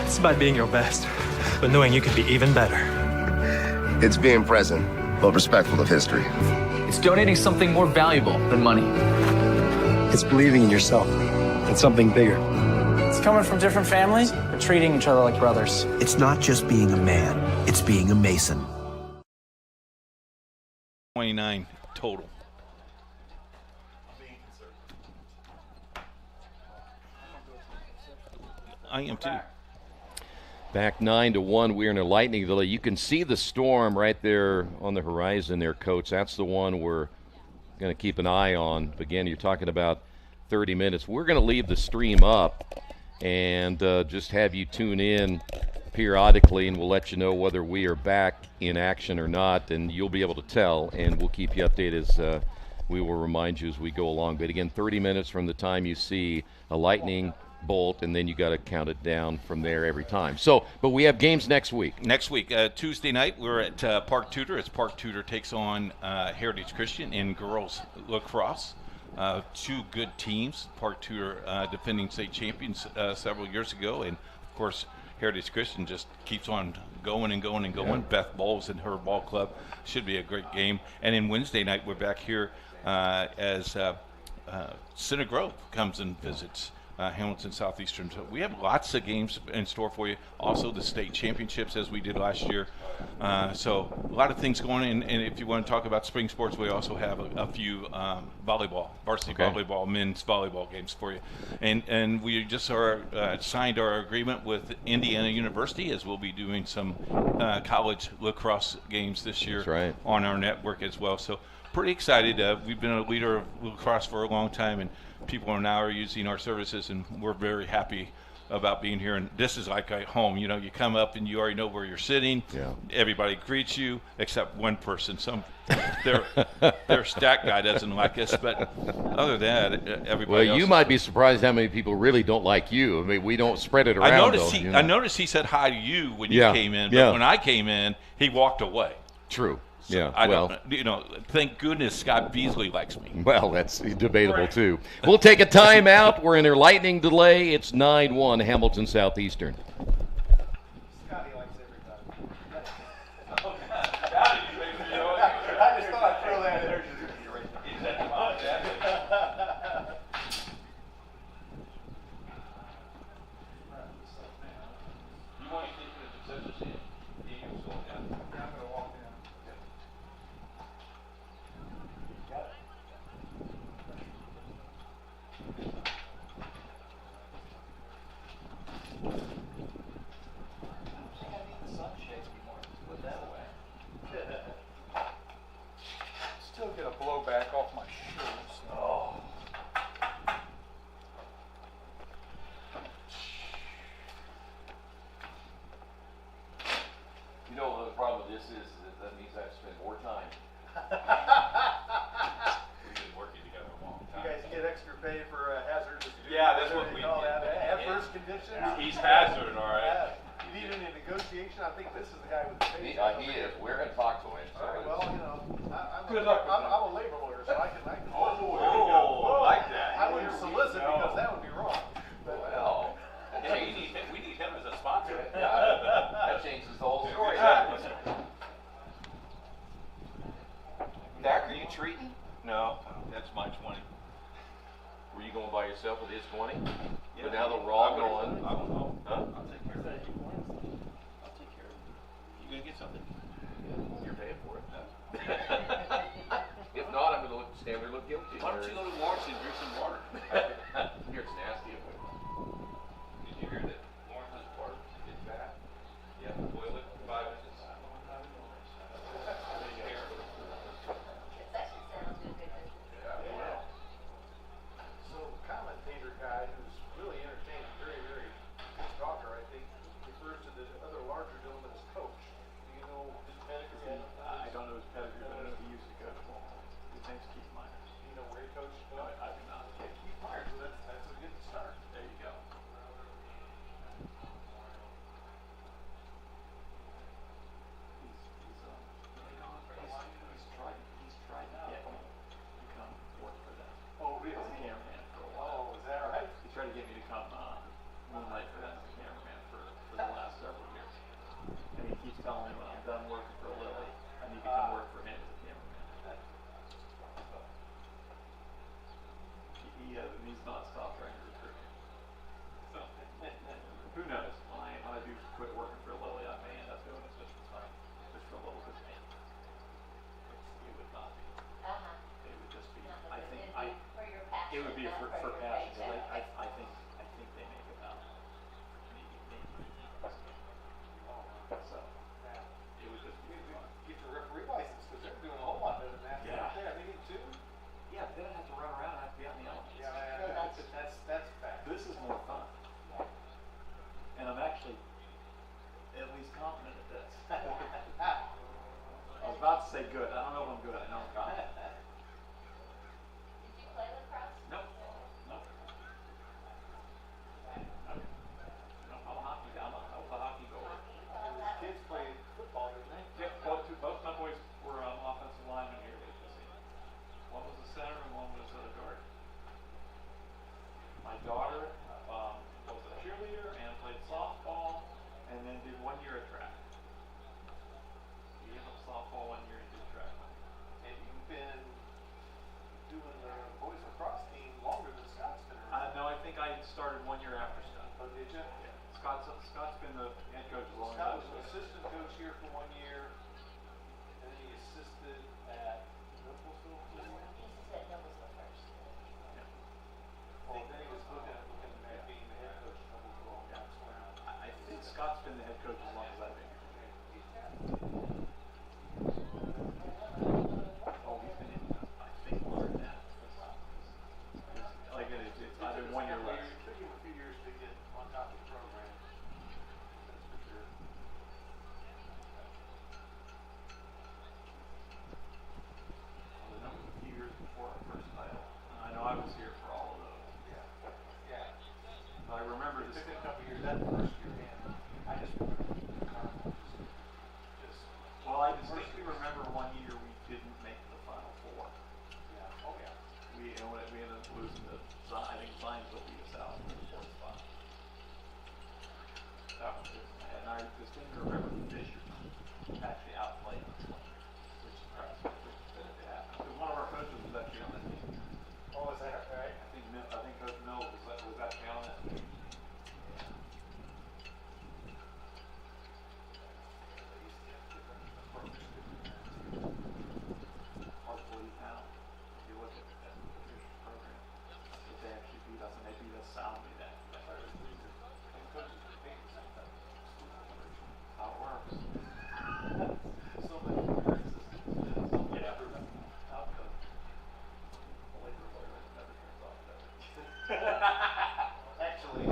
It's about being your best, but knowing you could be even better. It's being present, but respectful of history. It's donating something more valuable than money. It's believing in yourself and something bigger. It's coming from different families, but treating each other like brothers. It's not just being a man, it's being a Mason. 29 total. I am too. Back 9-1. We're in a lightning delay. You can see the storm right there on the horizon there, Coach. That's the one we're going to keep an eye on. Again, you're talking about 30 minutes. We're going to leave the stream up and just have you tune in periodically, and we'll let you know whether we are back in action or not, and you'll be able to tell, and we'll keep you updated as we will remind you as we go along. But again, 30 minutes from the time you see a lightning bolt, and then you got to count it down from there every time. So, but we have games next week. Next week, Tuesday night, we're at Park Tudor as Park Tudor takes on Heritage Christian in girls lacrosse. Two good teams. Park Tudor defending state champions several years ago, and of course Heritage Christian just keeps on going and going and going. Yeah. Beth Bowles and her ball club. Should be a great game. And then Wednesday night, we're back here as Center Grove comes and visits Hamilton Southeastern. So we have lots of games in store for you. Also the state championships as we did last year. So a lot of things going on. And if you want to talk about spring sports, we also have a few volleyball, varsity volleyball, men's volleyball games for you. And we just signed our agreement with Indiana University as we'll be doing some college lacrosse games this year on our network as well. So pretty excited. We've been a leader of lacrosse for a long time, and people are using our services, and we're very happy about being here. And this is like at home. You know, you come up and you already know where you're sitting. Yeah. Everybody greets you except one person. Their stat guy doesn't like us, but other than that, everybody else. You might be surprised how many people really don't like you. I mean, we don't spread it around. I noticed he said hi to you when you came in, but when I came in, he walked away. True. So yeah, thank goodness Scott Beasley likes me. Well, that's debatable too. We'll take a timeout. We're in a lightning delay. It's 9-1 Hamilton Southeastern. Scotty likes everybody. I just thought I'd throw that in there. Back off my shoes. Oh. You know, the problem with this is that means I have to spend more time. We've been working together a long time. You guys get extra pay for hazardous duty? Yeah, that's what we call that. Adverse conditions? He's hazard, all right. You need any negotiation? I think this is the guy with the pay. He is. We're going to talk to him. All right, well, good luck. I'm a labor lawyer, so I can. Oh, like that. I wouldn't solicit because that would be wrong. But, well, we need him as a sponsor. That changes the whole story. Dak, are you treating? No, that's my 20. Were you going by yourself with his 20? Yeah. But now that we're all going. I don't know. Huh? I'll take care of that. I'll take care of it. You gonna get something? You're paying for it. If not, I'm going to look Stanley looked guilty. Why don't you go to Lawrence and drink some water? Here, it's nasty. Did you hear that Lawrence's part is bad? You have to boil it for 5 minutes. So, commentator guy who's really entertaining, very, very good talker, I think, refers to the other larger gentleman as coach. Do you know his pedigree? I don't know his pedigree, but I know he used to coach ball. His name's Keith Myers. Do you know where he coached? No, I do not. Yeah, Keith Myers, so that's a good start. There you go. He's tried to get me to come work for them. Oh, really? As a cameraman for a while. Oh, is that right? He tried to get me to come moonlight for them as a cameraman for the last several years. And he keeps telling me when I'm done working for Lily, I need to come work for him as a cameraman. He's not stopped trying to recruit me. So, who knows? When I do quit working for Lily, I may end up doing this just for a little bit. It would not be. It would just be. I think it would be for passion. I think they make about maybe. So it would just be fun. Get your referee license because they're doing a whole lot better than that. Yeah. Yeah, they need two. Yeah, but they don't have to run around. I have to be on the elements. Yeah, that's fact. This is more fun. And I'm actually at least confident at this. I was about to say good. I don't know if I'm good. I know I'm confident. Did you play lacrosse? Nope. I'm a hockey guy. I was a hockey goalie. His kids played football, didn't they? Yeah, both my boys were offensive linemen here at this team. One was a center and one was a guard. My daughter was a cheerleader and played softball and then did 1 year of track. She gave up softball 1 year and did track. And you've been doing the boys lacrosse team longer than Scott's been around. No, I think I started 1 year after Scott. Oh, did you? Yeah. Scott's been the head coach as long as Scott was an assistant coach here for 1 year, and then he assisted at Noblesville. He said Noblesville first. Yeah. Well, then he was looking at being the head coach of Noblesville. Yeah. I think Scott's been the head coach as long as I've been here. Oh, he's been in, I think, longer than that. Like it's either 1 year less. It took him a few years to get on top of the program. That's for sure. A few years before our first title. And I know I was here for all of those. Yeah. But I remember It this. took a couple years that first year, and I just remember the carnival just Well, I distinctly remember 1 year we didn't make the Final Four. yeah. Oh yeah. We ended up losing to I think Zionsville beat us out in the fourth spot. That was it. And I distinctly remember Fisher actually outplayed us, which surprised me. It happened. One of our coaches was actually on that team. Oh, is that right? I think Coach Mills was actually on that team. Hard to believe now. If you look at the Fisher program, that they actually beat us, and they beat us soundly that year. How it works. So many differences. Yeah. Outcome. The Lakers never turns off that. Actually,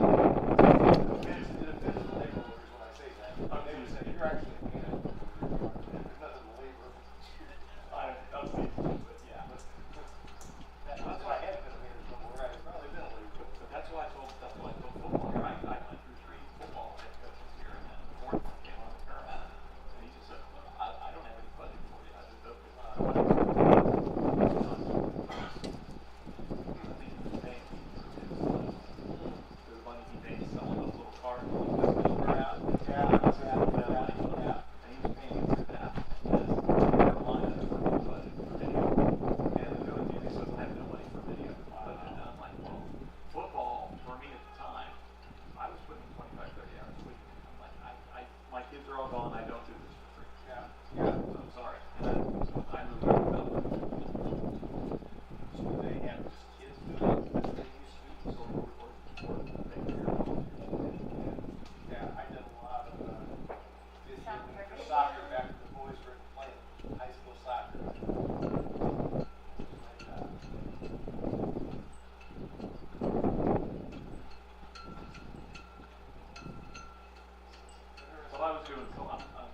was doing so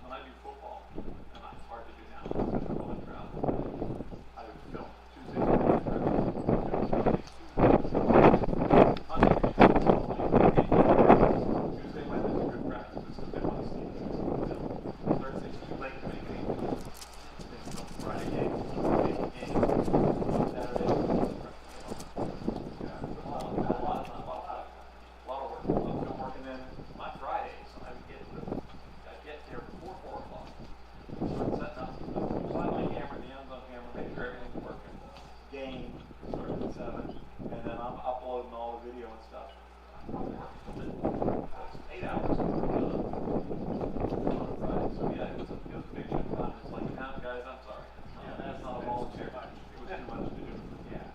when I do football, and it's hard to do now because they're going around. I would film Tuesday night Tuesday, Wednesday good practices because they want to see the film. Thursday's too late to make any film Friday games, Saturday. Yeah, a lot of work. And then my Fridays, I'd get there before 4 o'clock. Start setting up, slide my camera, the end zone camera, make sure everything's working. Game starts at 7, and then I'm uploading all the video and stuff. That's 8 hours on Friday. So yeah, it was a big chunk of time. It's like, now guys, I'm sorry. That's not a volunteer. It was too much to do. Yeah.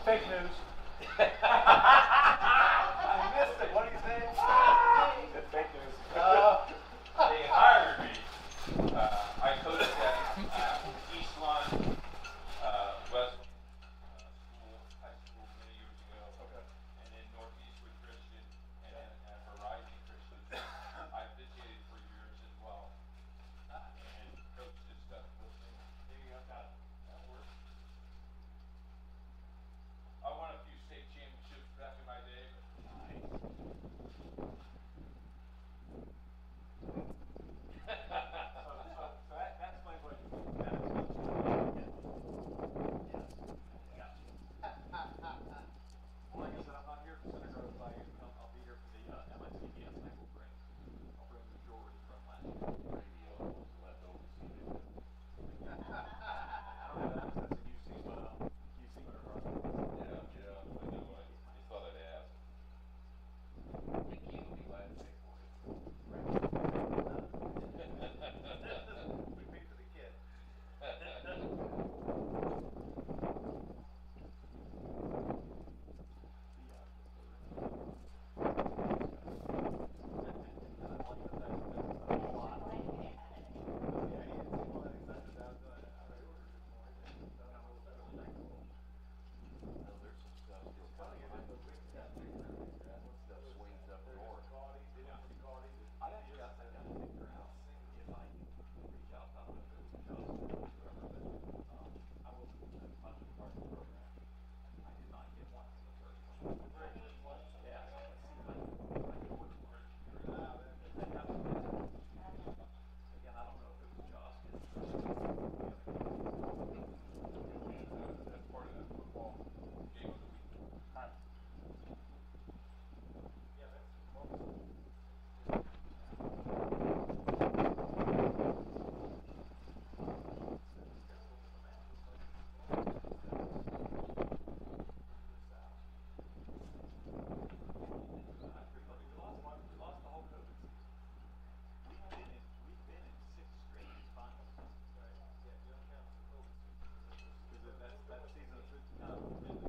Fake news. I missed it. What did he say? He said fake news. They hired me. I coached at East Lawn, West High School many years ago. Okay. And then Northeastern Christian, and then at Horizon Christian. I officiated for years as well. And coached and stuff. There you go. Got it. That works. I won a few state championships back in my football game of the week. Hi. Yeah, that's We lost the whole COVID season. We've been in 6 straight finals. right. Yeah, you don't count the COVID season. Because that season kind of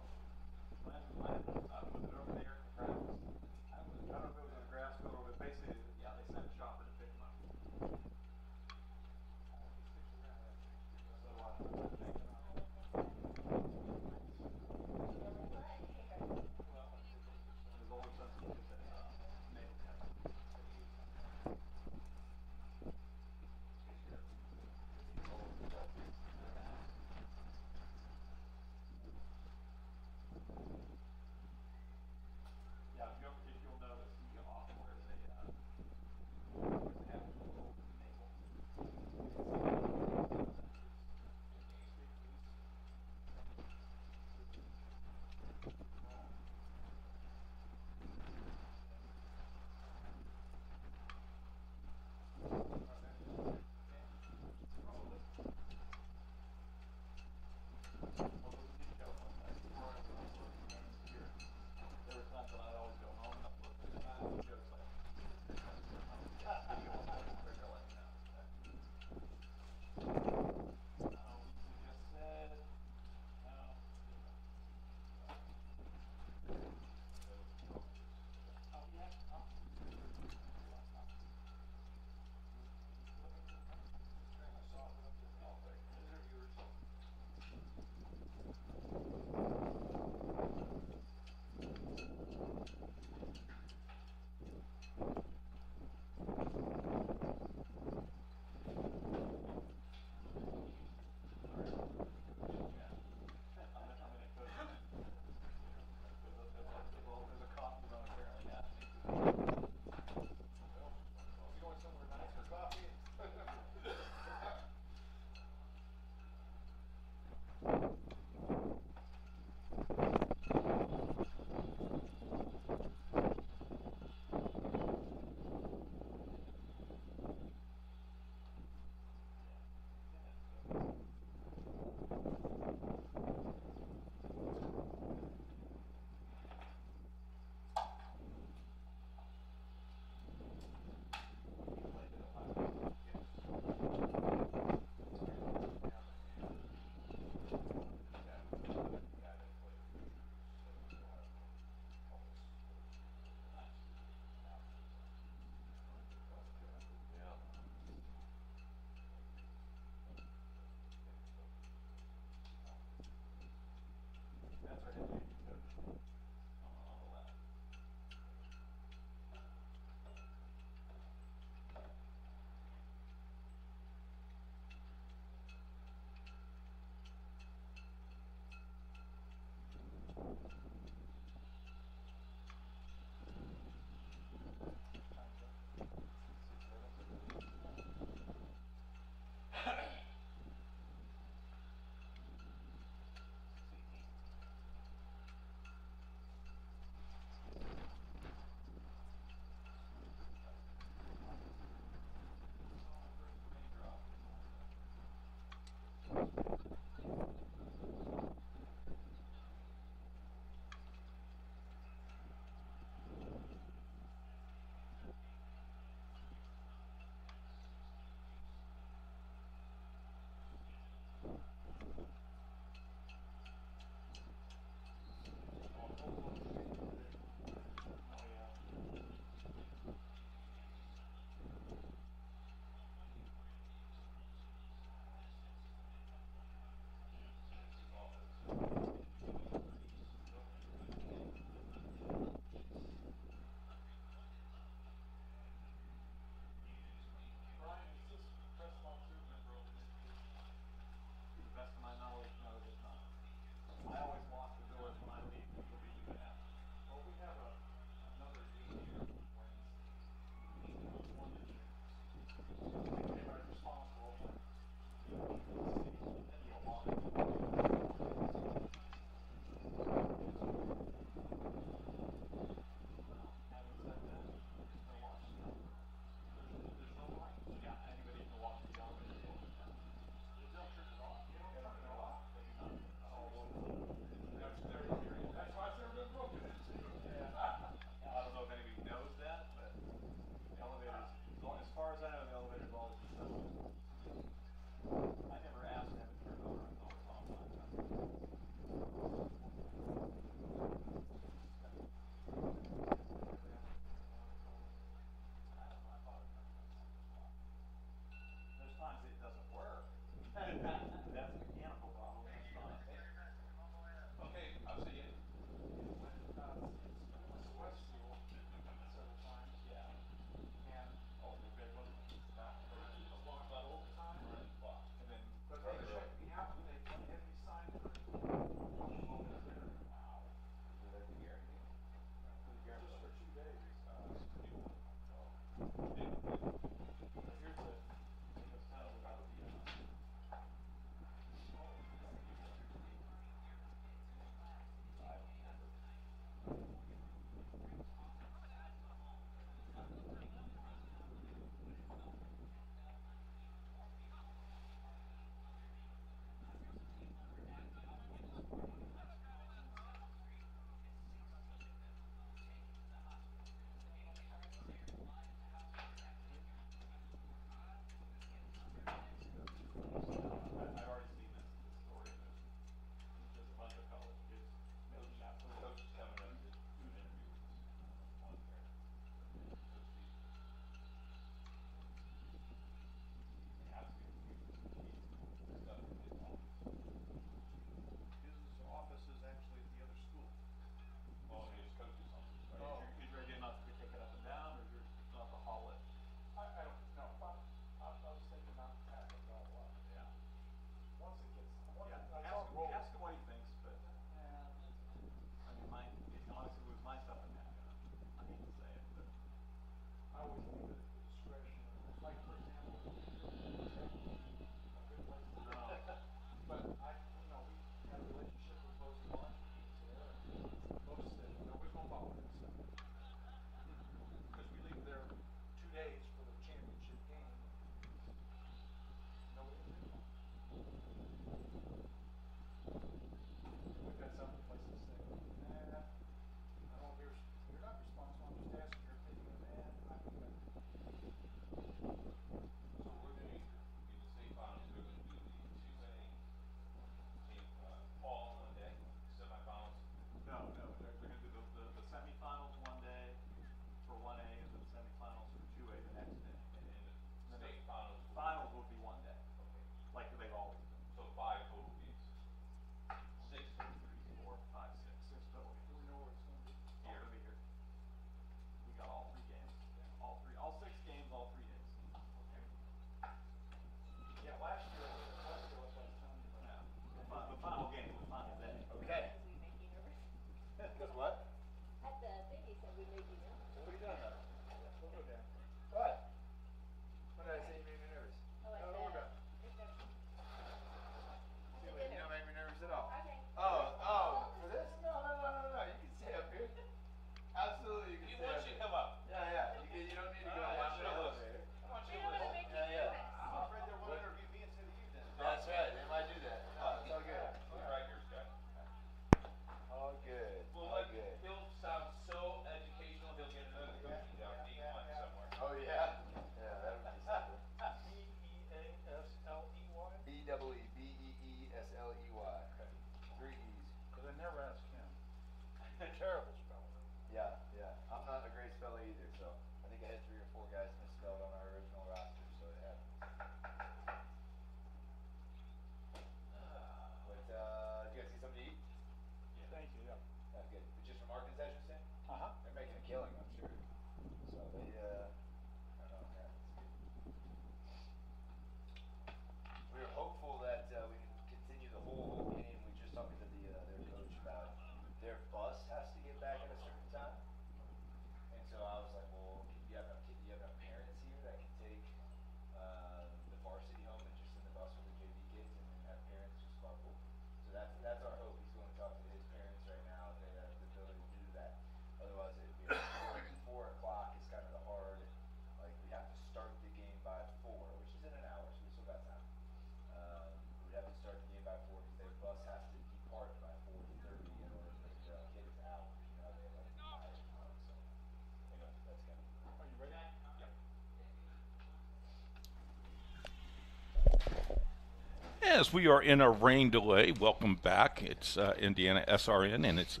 Yes, we are in a rain delay. Welcome back. It's Indiana SRN, and it's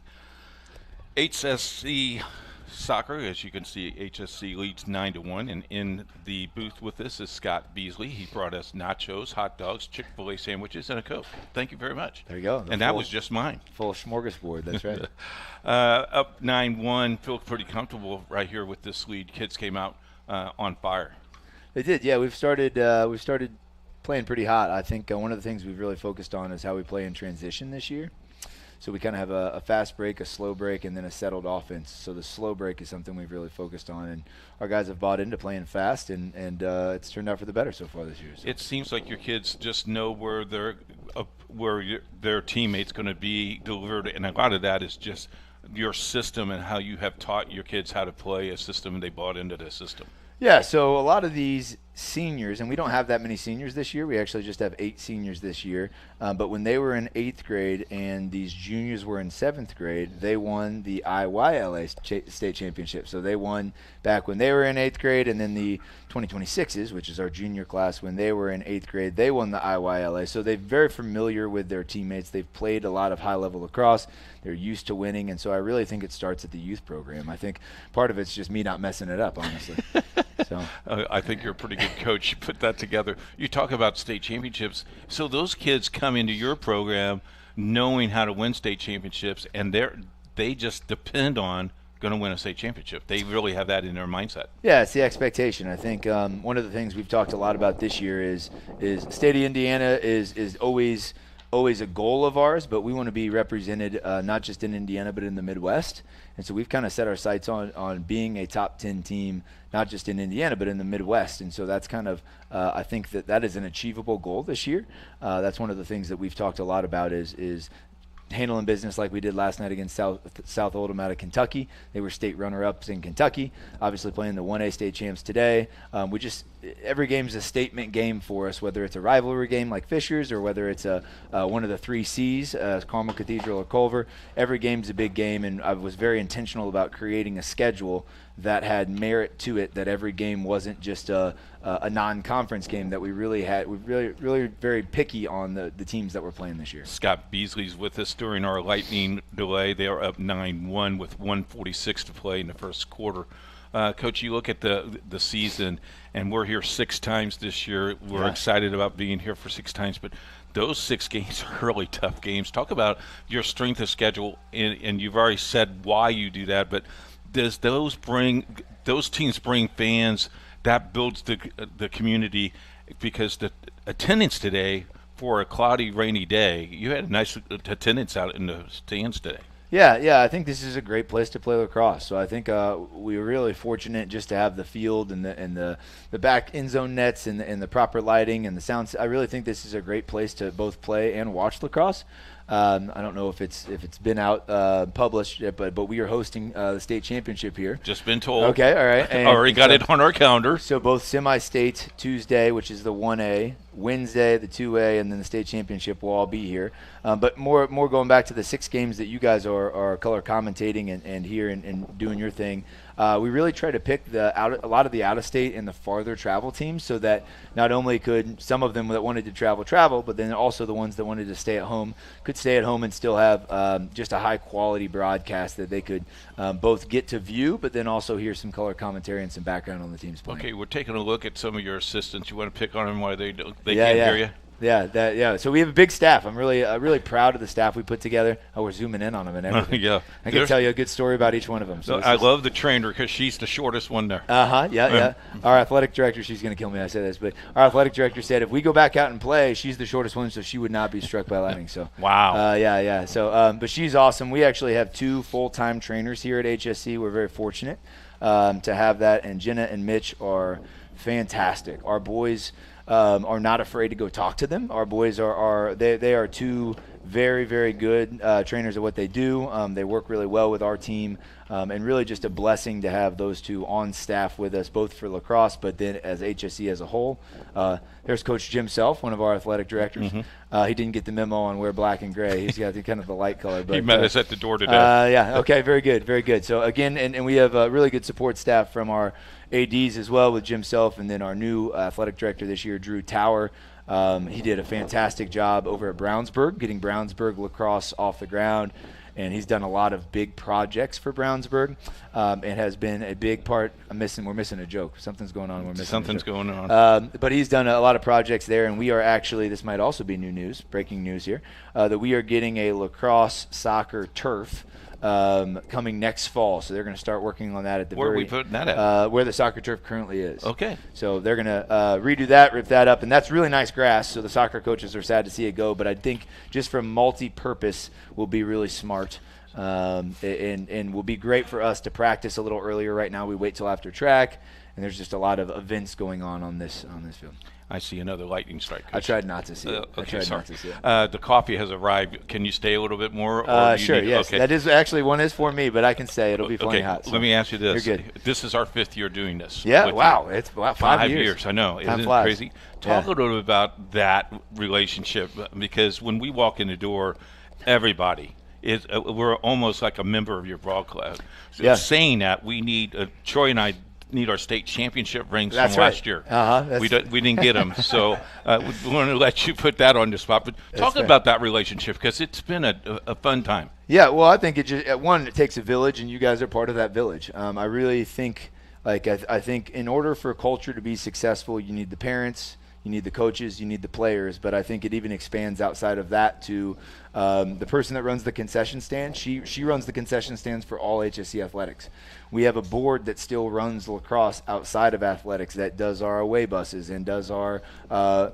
HSC soccer. As you can see, HSC leads 9-1, and in the booth with us is Scott Beasley. He brought us nachos, hot dogs, Chick-fil-A sandwiches, and a Coke. Thank you very much. There you go. And that was just mine. Full smorgasbord, that's right. Up 9-1, feel pretty comfortable right here with this lead. Kids came out on fire. They did, yeah. We've started playing pretty hot. I think one of the things we've really focused on is how we play in transition this year. So we kind of have a fast break, a slow break, and then a settled offense. So the slow break is something we've really focused on, and our guys have bought into playing fast, and it's turned out for the better so far this year. So. It seems like your kids just know where their teammates going to be delivered, and a lot of that is just your system and how you have taught your kids how to play a system, and they bought into the system. Yeah, so a lot of these seniors, and we don't have that many seniors this year. We actually just have 8 seniors this year. But when they were in 8th grade and these juniors were in 7th grade, they won the IYLA state championship. So they won back when they were in 8th grade, and then the 2026s, which is our junior class, when they were in 8th grade, they won the IYLA. So they're very familiar with their teammates. They've played a lot of high-level lacrosse. They're used to winning, and so I really think it starts at the youth program. I think part of it's just me not messing it up, honestly. So I think you're a pretty good coach. You put that together. You talk about state championships. So those kids come into your program knowing how to win state championships, and they just depend on going to win a state championship. They really have that in their mindset. Yeah, it's the expectation. I think one of the things we've talked a lot about this year is state of Indiana is always a goal of ours, but we want to be represented not just in Indiana but in the Midwest. And so we've kind of set our sights on being a top 10 team, not just in Indiana but in the Midwest. And so that's kind of I think that is an achievable goal this year. That's one of the things that we've talked a lot about is handling business like we did last night against South Oldham out of Kentucky. They were state runner-ups in Kentucky, obviously playing the 1A state champs today. Every game is a statement game for us, whether it's a rivalry game like Fishers or whether it's one of the 3 Cs, Carmel, Cathedral, or Culver. Every game's a big game, and I was very intentional about creating a schedule that had merit to it, that every game wasn't just a non-conference game, that we really had. We're really very picky on the teams that we're playing this year. Scott Beasley's with us during our lightning delay. They are up 9-1 with 1:46 to play in the first quarter. Coach, you look at the season, and we're here 6 times this year. We're excited about being here for 6 times, but those 6 games are really tough games. Talk about your strength of schedule, and you've already said why you do that, but does those teams bring fans? That builds the community, because the attendance today, for a cloudy, rainy day, you had a nice attendance out in the stands today. Yeah, I think this is a great place to play lacrosse. So I think we were really fortunate just to have the field and the back end zone nets and the proper lighting and the sounds. I really think this is a great place to both play and watch lacrosse. I don't know if it's been out published yet, but we are hosting the state championship here. Just been told. Okay, all right. And already got it on our calendar. So both semi-state Tuesday, which is the 1A, Wednesday the 2A, and then the state championship will all be here. But more going back to the 6 games that you guys are color commentating and here and doing your thing. We really try to pick a lot of the out-of-state and the farther travel teams, so that not only could some of them that wanted to travel, but then also the ones that wanted to stay at home could stay at home and still have just a high-quality broadcast that they could both get to view, but then also hear some color commentary and some background on the teams playing. Okay, we're taking a look at some of your assistants. You want to pick on them while they can't hear you? Yeah. So we have a big staff. I'm really proud of the staff we put together. We're zooming in on them and everything. Yeah. I can tell you a good story about each one of them. So I love the trainer, because she's the shortest one there. Yeah. Our athletic director, she's going to kill me I say this, but our athletic director said if we go back out and play, she's the shortest one, so she would not be struck by lightning. So wow. Yeah. So, but she's awesome. We actually have 2 full-time trainers here at HSC. We're very fortunate to have that, and Jenna and Mitch are fantastic. Our boys are not afraid to go talk to them. Our boys they are 2 very, very good trainers at what they do. They work really well with our team, and really just a blessing to have those 2 on staff with us, both for lacrosse, but then as HSC as a whole. There's Coach Jim Self, one of our athletic directors. Mm-hmm. He didn't get the memo on wear black and gray. He's got kind of the light color. But, he met us at the door today. Yeah, okay, very good. So, again, and we have a really good support staff from our ADs as well, with Jim Self, and then our new athletic director this year, Drew Tower. He did a fantastic job over at Brownsburg, getting Brownsburg lacrosse off the ground. And he's done a lot of big projects for Brownsburg. It has been a big part. We're missing a joke. Something's going on. Something's going on. But he's done a lot of projects there, and we are actually, this might also be new news, breaking news here, that we are getting a lacrosse soccer turf coming next fall. So they're going to start working on that at the Where are we putting that at? Where the soccer turf currently is. Okay. So they're going to redo that, rip that up, and that's really nice grass. So the soccer coaches are sad to see it go, but I think just from multi-purpose will be really smart. And will be great for us to practice a little earlier. Right now we wait till after track, and there's just a lot of events going on this field. I see another lightning strike. I tried not to see it. Okay, sorry. The coffee has arrived. Can you stay a little bit more? Sure, yes. Okay. That is actually one is for me, but I can stay. It'll be plenty hot. So. Let me ask you this. You're good. This is our 5th year doing this. Yeah, wow. It's 5 years. I know. Time Isn't it flies. crazy? Talk a little bit about that relationship, because when we walk in the door, everybody is we're almost like a member of your broad club. So saying that, we need Troy and I need our state championship rings from last year. We didn't get them, so we want to let you put that on the spot. But talk about that relationship, because it's been a fun time. Yeah, well, I think it takes a village, and you guys are part of that village. I really think, I think in order for culture to be successful, you need the parents, you need the coaches, you need the players, but I think it even expands outside of that to the person that runs the concession stand. She runs the concession stands for all HSC athletics. We have a board that still runs lacrosse outside of athletics that does our away buses and does our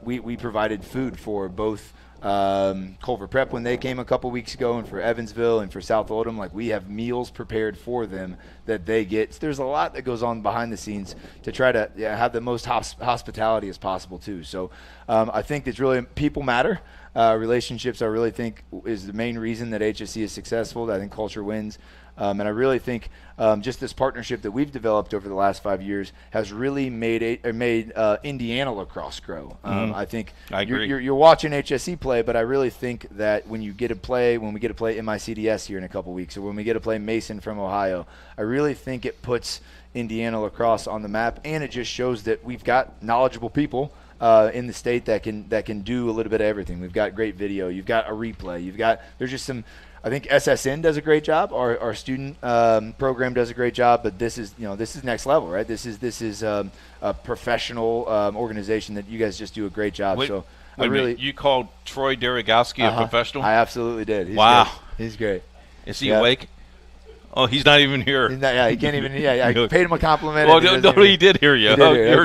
we provided food for both Culver Prep when they came a couple weeks ago, and for Evansville and for South Oldham. Like, we have meals prepared for them that they get. So there's a lot that goes on behind the scenes to try to have the most hospitality as possible too. So I think it's really, people matter. Relationships, I really think, is the main reason that HSC is successful. I think culture wins. And I really think just this partnership that we've developed over the last 5 years has really made Indiana lacrosse grow. I think you're watching HSC play, but I really think that when we get to play MICDS here in a couple weeks, or when we get to play Mason from Ohio, I really think it puts Indiana lacrosse on the map, and it just shows that we've got knowledgeable people in the state that can do a little bit of everything. We've got great video. You've got a replay. There's just some. I think SSN does a great job. Our student program does a great job. But this is next level, right? This is a professional organization that you guys just do a great job. You called Troy Derigowski a professional? I absolutely did. He's wow, great. He's great. Is he awake? Oh, he's not even here. He can't even. Yeah, I paid him a compliment. Well, he did hear you. There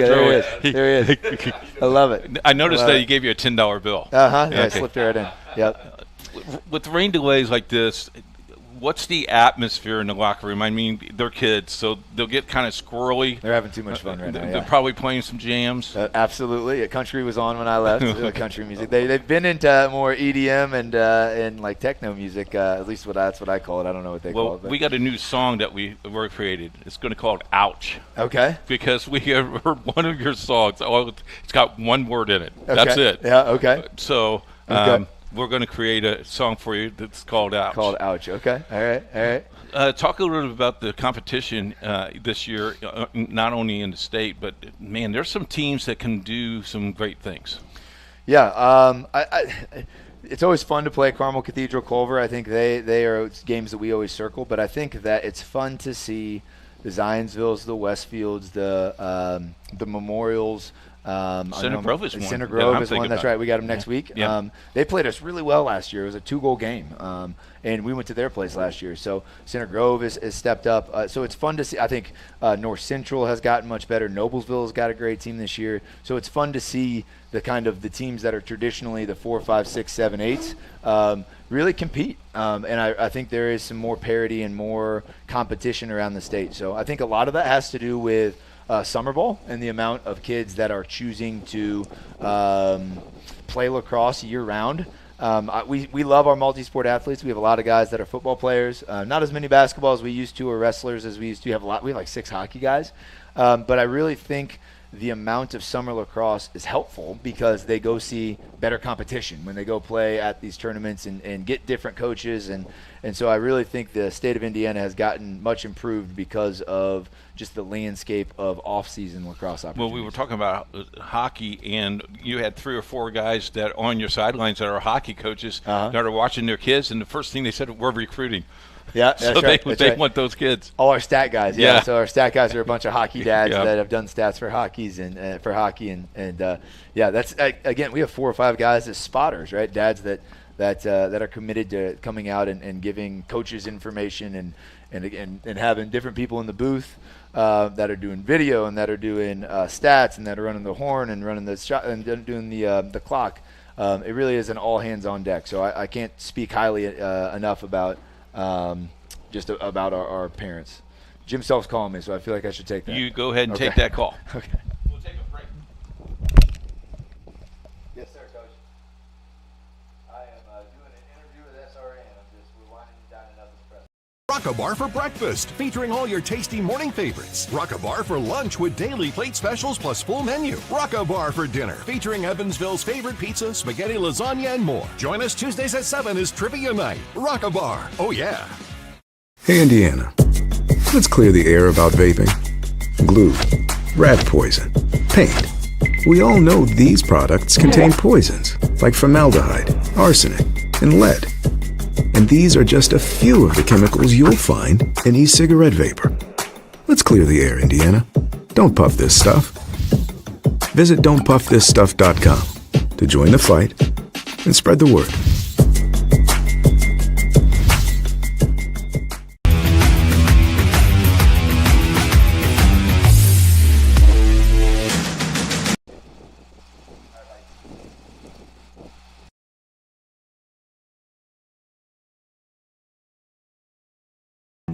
he is. I love it. I noticed that he gave you a $10 bill. Yeah, I slipped it right in. Yep. With rain delays like this, what's the atmosphere in the locker room? I mean, they're kids, so they'll get kind of squirrely. They're having too much fun right now. They're probably playing some jams. Absolutely. Country was on when I left. Country music. They've been into more EDM and like techno music. At least that's what I call it. I don't know what they call it. Well, we got a new song that we created. It's going to call it "Ouch." Okay. Because we have heard one of your songs. It's got one word in it. Okay. That's it. Yeah. Okay. So. We're going to create a song for you that's called Ouch. Okay. All right. Talk a little bit about the competition this year, not only in the state, but, man, there's some teams that can do some great things. Yeah. It's always fun to play Carmel Cathedral Culver. I think they are games that we always circle, but I think that it's fun to see the Zionsvilles, the Westfields, the Memorials. Center Grove is one. Center Grove is one. That's right. We got them next week. Yeah. They played us really well last year. It was a 2-goal game, and we went to their place last year. So Center Grove has stepped up. So it's fun to see. I think North Central has gotten much better. Noblesville has got a great team this year. So it's fun to see the teams that are traditionally the 4, 5, 6, 7, 8s really compete. And I think there is some more parity and more competition around the state. So I think a lot of that has to do with summer ball and the amount of kids that are choosing to play lacrosse year-round. We love our multi-sport athletes. We have a lot of guys that are football players. Not as many basketball as we used to, or wrestlers as we used to. We have like 6 hockey guys. But I really think the amount of summer lacrosse is helpful because they go see better competition when they go play at these tournaments and get different coaches. And so I really think the state of Indiana has gotten much improved because of just the landscape of off-season lacrosse opportunities. Well, we were talking about hockey, and you had 3 or 4 guys that on your sidelines that are hockey coaches that are watching their kids, and the first thing they said, we're recruiting. Yeah, that's so right. they want those kids. All our stat guys, yeah. Yeah. So our stat guys are a bunch of hockey dads that have done stats for hockey and that's again, we have 4 or 5 guys as spotters, right? Dads that are committed to coming out and giving coaches information and having different people in the booth that are doing video and that are doing stats and that are running the horn and running the shot and doing the clock. It really is an all hands on deck. So I can't speak highly enough about just about our parents. Jim Self's calling me, so I feel like I should take that. You go ahead and take that call. Okay. We'll take a break. Yes, sir, Coach. I am doing an interview with SRN. We're winding down another press. Rock-A-Bar for breakfast, featuring all your tasty morning favorites. Rock-A-Bar for lunch with daily plate specials plus full menu. Rock-A-Bar for dinner, featuring Evansville's favorite pizza, spaghetti, lasagna, and more. Join us Tuesdays at 7 as Trivia Night. Rock-A-Bar. Oh, yeah. Hey, Indiana. Let's clear the air about vaping. Glue, rat poison, paint. We all know these products contain poisons like formaldehyde, arsenic, and lead. And these are just a few of the chemicals you'll find in e-cigarette vapor. Let's clear the air, Indiana. Don't puff this stuff. Visit don'tpuffthisstuff.com to join the fight and spread the word.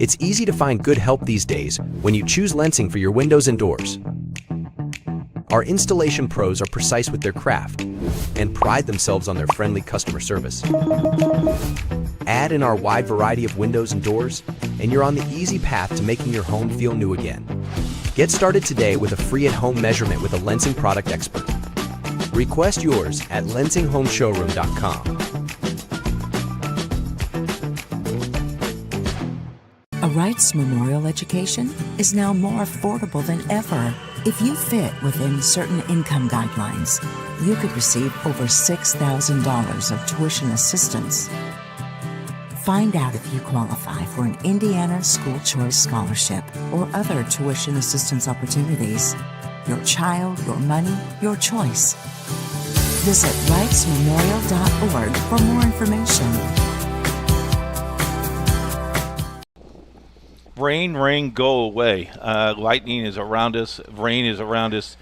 It's easy to find good help these days when you choose Lensing for your windows and doors. Our installation pros are precise with their craft and pride themselves on their friendly customer service. Add in our wide variety of windows and doors, and you're on the easy path to making your home feel new again. Get started today with a free at-home measurement with a Lensing product expert. Request yours at lensinghomeshowroom.com. A Rights Memorial education is now more affordable than ever. If you fit within certain income guidelines, you could receive over $6,000 of tuition assistance. Find out if you qualify for an Indiana School Choice Scholarship or other tuition assistance opportunities. Your child, your money, your choice. Visit rightsmemorial.org for more information. Rain, go away. Lightning is around us. Rain is around us.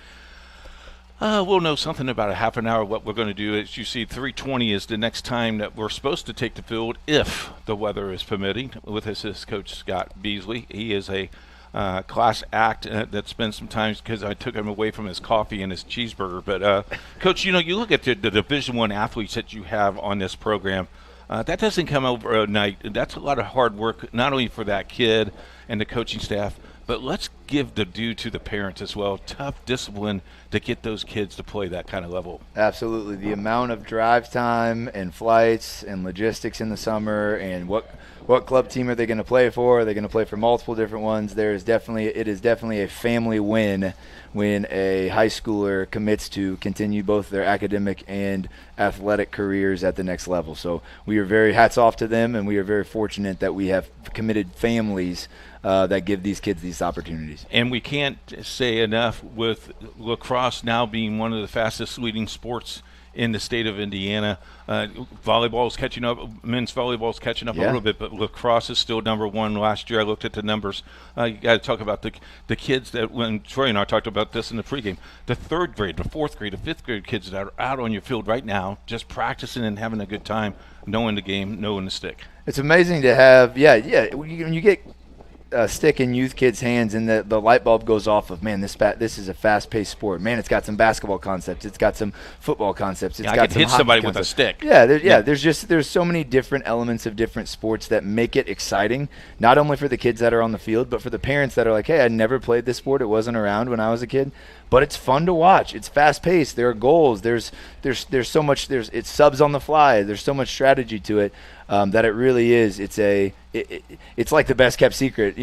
We'll know something about a half an hour what we're going to do. As you see, 3:20 is the next time that we're supposed to take the field if the weather is permitting. With us is Coach Scott Beasley. He is a class act that spends some time because I took him away from his coffee and his cheeseburger. But, Coach, you look at the Division I athletes that you have on this program. That doesn't come overnight. That's a lot of hard work, not only for that kid and the coaching staff, but let's give the due to the parents as well. Tough discipline to get those kids to play that kind of level. Absolutely. The amount of drive time and flights and logistics in the summer and what club team are they going to play for? Are they going to play for multiple different ones? It is definitely a family win when a high schooler commits to continue both their academic and athletic careers at the next level. So we are very hats off to them, and we are very fortunate that we have committed families that give these kids these opportunities. And we can't say enough with lacrosse now being one of the fastest leading sports in the state of Indiana. Volleyball is catching up. Men's volleyball is catching up a little bit, but lacrosse is still number one. Last year I looked at the numbers. You got to talk about the kids that, when Troy and I talked about this in the pregame, the third grade, the fourth grade, the fifth grade kids that are out on your field right now just practicing and having a good time, knowing the game, knowing the stick. It's amazing to have, when you get stick in youth kids' hands and the light bulb goes off of, man, this is a fast-paced sport. Man, it's got some basketball concepts. It's got some football concepts. It's I got could some hit somebody hockey with a concepts. stick. Yeah, there's so many different elements of different sports that make it exciting, not only for the kids that are on the field, but for the parents that are like, hey, I never played this sport. It wasn't around when I was a kid. But it's fun to watch. It's fast-paced. There are goals. There's so much. It's subs on the fly. There's so much strategy to it that it really is. It's like the best-kept secret,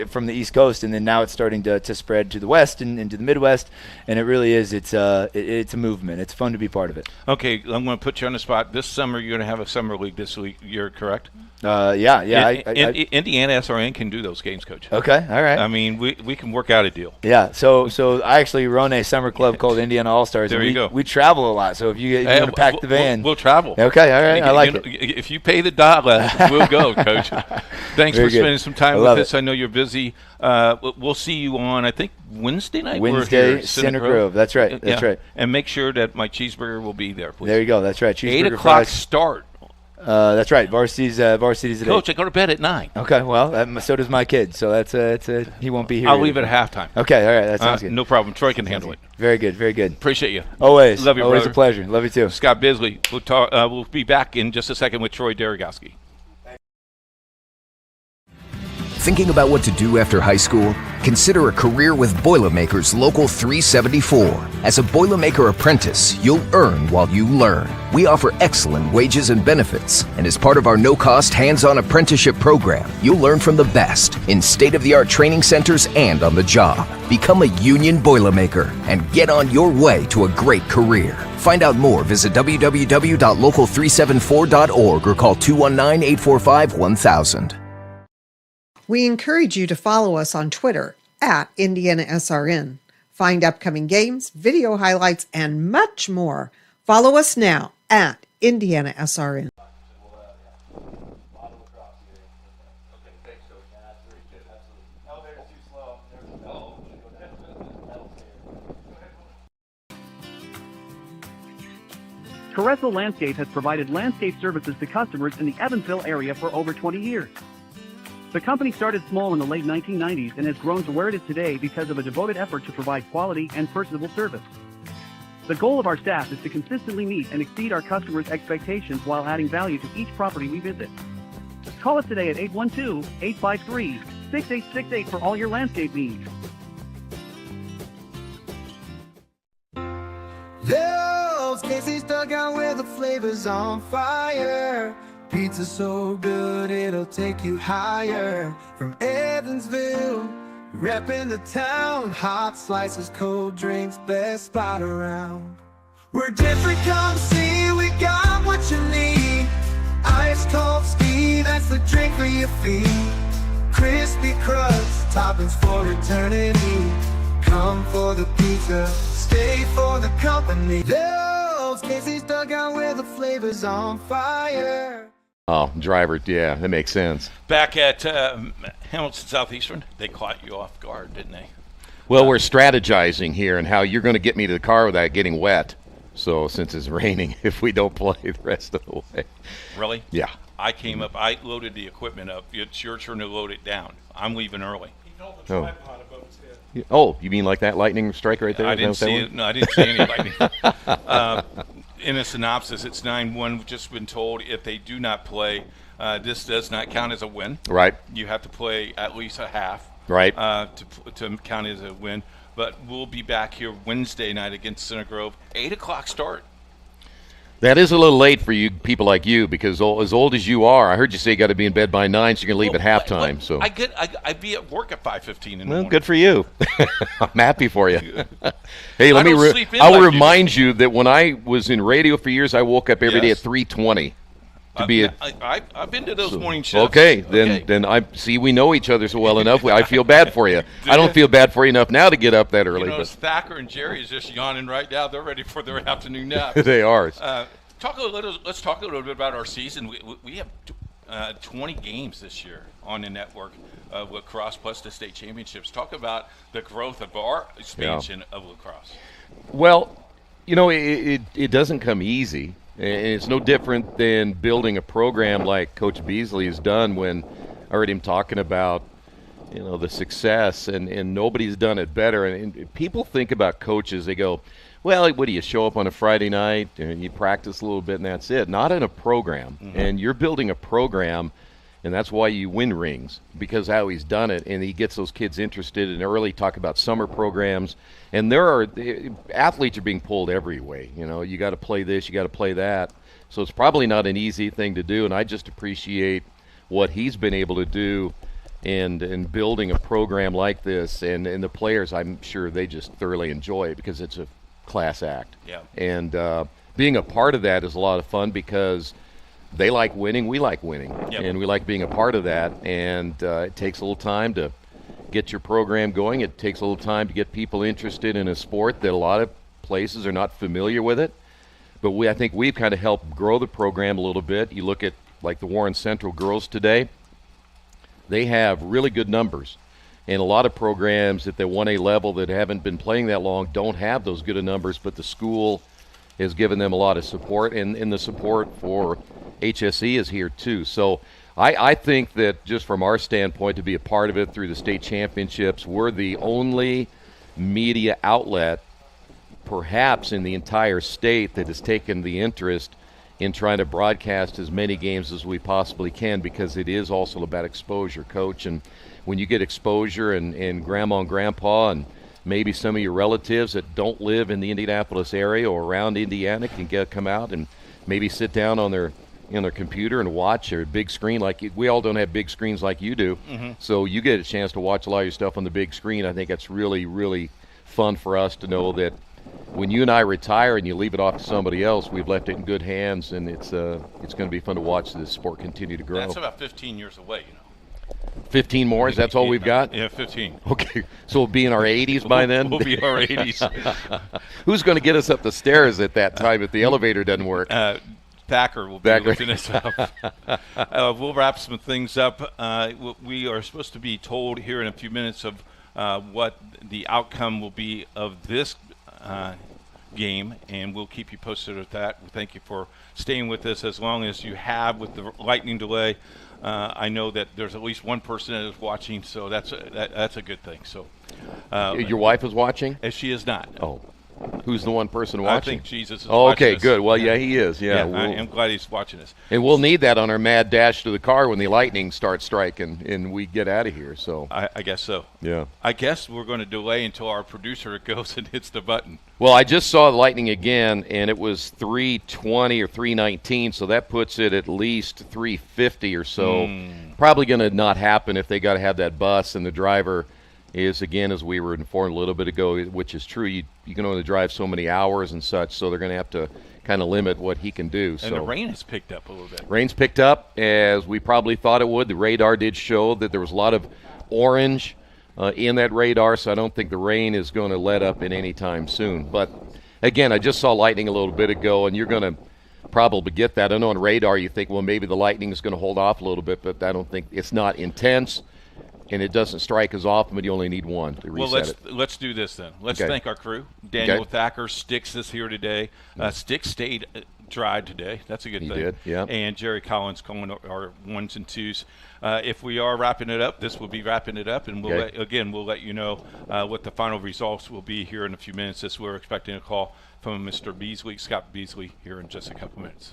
from the East Coast, and then now it's starting to spread to the West and into the Midwest. And it really is. It's a movement. It's fun to be part of it. Okay, I'm going to put you on the spot. This summer, you're going to have a summer league this week. You're correct? Yeah. IndianaSRN can do those games, Coach. Okay, all right. I mean, we can work out a deal. Yeah, so I actually run a summer club called Indiana All-Stars. There you go. We travel a lot, so if you want to pack the van. We'll travel. Okay, all right, I like it. If you pay the dollar, we'll go, Coach. Thanks for spending some time with us. I know you're busy. We'll see you on, I think, Wednesday night. Wednesday, Center Grove. That's right. That's right. And make sure that my cheeseburger will be there, please. There you go. That's right. Cheeseburger 8 o'clock fries. start. That's right. Varsity's at Coach, I go to bed at 9. Okay, well, so does my kid. So that's he won't be here. I'll leave at halftime. Okay, all right. That sounds good. No problem. Troy can handle it. Very good. Very good. Appreciate you. Always. Love you, Always brother. a pleasure. Love you too. Scott Bisley. We'll be back in just a second with Troy Derogowski. Thinking about what to do after high school? Consider a career with Boilermakers Local 374. As a Boilermaker apprentice, you'll earn while you learn. We offer excellent wages and benefits, and as part of our no-cost hands-on apprenticeship program, you'll learn from the best in state-of-the-art training centers and on the job. Become a union Boilermaker and get on your way to a great career. Find out more, visit www.local374.org or call 219-845-1000. We encourage you to follow us on Twitter at IndianaSRN. Find upcoming games, video highlights, and much more. Follow us now at IndianaSRN. Carezzo Landscape has provided landscape services to customers in the Evansville area for over 20 years. The company started small in the late 1990s and has grown to where it is today because of a devoted effort to provide quality and personable service. The goal of our staff is to consistently meet and exceed our customers' expectations while adding value to each property we visit. Call us today at 812-853-6868 for all your landscape needs. Those Casey's dugout where the flavor's on fire. Pizza so good it'll take you higher. From Evansville, repping the town. Hot slices, cold drinks, best spot around. We're different, come see, we got what you need. Ice cold ski, that's the drink for your feet. Crispy crust, toppings for eternity. Come for the pizza, stay for the company. Those Casey's dugout where the flavor's on fire. Oh, driver, yeah, that makes sense. Back at Hamilton Southeastern, they caught you off guard, didn't they? Well, we're strategizing here and how you're going to get me to the car without getting wet. So since it's raining, if we don't play the rest of the way. Really? Yeah. I came up, I loaded the equipment up. It's your turn to load it down. I'm leaving early. He held the tripod above his head. Oh, you mean like that lightning strike right there? I didn't see it. No, I didn't see any lightning. In a synopsis, it's 9-1. We've just been told if they do not play, this does not count as a win. Right. You have to play at least a half. Right. To count as a win. But we'll be back here Wednesday night against Center Grove. 8 o'clock start. That is a little late for you people like you because as old as you are, I heard you say you got to be in bed by 9, so you're going to leave at halftime. So I'd be at work at 5:15 in the morning. Good for you. I'm happy for you. Hey, I will remind you that when I was in radio for years, I woke up every day at 3:20 to be I've been to those morning shifts. Okay, then I see we know each other so well enough. I feel bad for you. I don't feel bad for you enough now to get up that early. But Thacker and Jerry is just yawning right now. They're ready for their afternoon nap. They are. Let's talk a little bit about our season. We have 20 games this year on the network of Lacrosse plus the state championships. Talk about the growth of our expansion of lacrosse. Well, it doesn't come easy. And it's no different than building a program like Coach Beasley has done when I heard him talking about the success, and nobody's done it better. And people think about coaches, they go, well, what do you show up on a Friday night and you practice a little bit and that's it? Not in a program. And you're building a program, and that's why you win rings, because how he's done it, and he gets those kids interested in early. Talk about summer programs, and athletes are being pulled every way. You got to play this, you got to play that. So it's probably not an easy thing to do, and I just appreciate what he's been able to do in building a program like this, and the players, I'm sure they just thoroughly enjoy it because it's a class act. Yeah. And being a part of that is a lot of fun because they like winning, we like winning, and we like being a part of that. And it takes a little time to get your program going. It takes a little time to get people interested in a sport that a lot of places are not familiar with it. But I think we've kind of helped grow the program a little bit. You look at like the Warren Central girls today, they have really good numbers. And a lot of programs at the 1A level that haven't been playing that long don't have those good of numbers, but the school has given them a lot of support, and the support for HSE is here too. So I think that just from our standpoint, to be a part of it through the state championships, we're the only media outlet perhaps in the entire state that has taken the interest in trying to broadcast as many games as we possibly can, because it is also about exposure, Coach. And when you get exposure and grandma and grandpa and maybe some of your relatives that don't live in the Indianapolis area or around Indiana can come out and maybe sit down on their computer and watch a big screen. We all don't have big screens like you do. So you get a chance to watch a lot of your stuff on the big screen. I think that's really, really fun for us to know that when you and I retire and you leave it off to somebody else, we've left it in good hands, and it's going to be fun to watch this sport continue to grow. That's about 15 years away, 15 more? Is that all we've got? Yeah, 15. Okay, so we'll be in our 80s by then? We'll be in our 80s. Who's going to get us up the stairs at that time if the elevator doesn't work? Thacker will be lifting us up. We'll wrap some things up. We are supposed to be told here in a few minutes of what the outcome will be of this game, and we'll keep you posted with that. Thank you for staying with us as long as you have with the lightning delay. I know that there's at least one person that is watching, so that's a good thing. So, your wife is watching? She is not. Oh, who's the one person watching? I think Jesus is watching okay, us. good. Well, yeah, he is. Yeah, I am glad he's watching us. And we'll need that on our mad dash to the car when the lightning starts striking and we get out of here. So I guess so. Yeah. I guess we're going to delay until our producer goes and hits the button. Well, I just saw the lightning again, and it was 3:20 or 3:19, so that puts it at least 3:50 or so. Probably going to not happen if they got to have that bus, and the driver is, again, as we were informed a little bit ago, which is true, you can only drive so many hours and such, so they're going to have to kind of limit what he can do. And the rain has picked up a little bit. Rain's picked up, as we probably thought it would. The radar did show that there was a lot of orange in that radar, so I don't think the rain is going to let up in any time soon. But, again, I just saw lightning a little bit ago, and you're going to probably get that. I know on radar you think, well, maybe the lightning is going to hold off a little bit, but I don't think it's not intense. And it doesn't strike as often, but you only need one to reset it. Let's do this then. Let's thank our crew. Daniel Thacker, Sticks is here today. Sticks stayed dry today. That's a good thing. He did, yeah. And Jerry Collins calling our ones and twos. If we are wrapping it up, this will be wrapping it up, and we'll let you know what the final results will be here in a few minutes, as we're expecting a call from Mr. Beasley, Scott Beasley, here in just a couple minutes.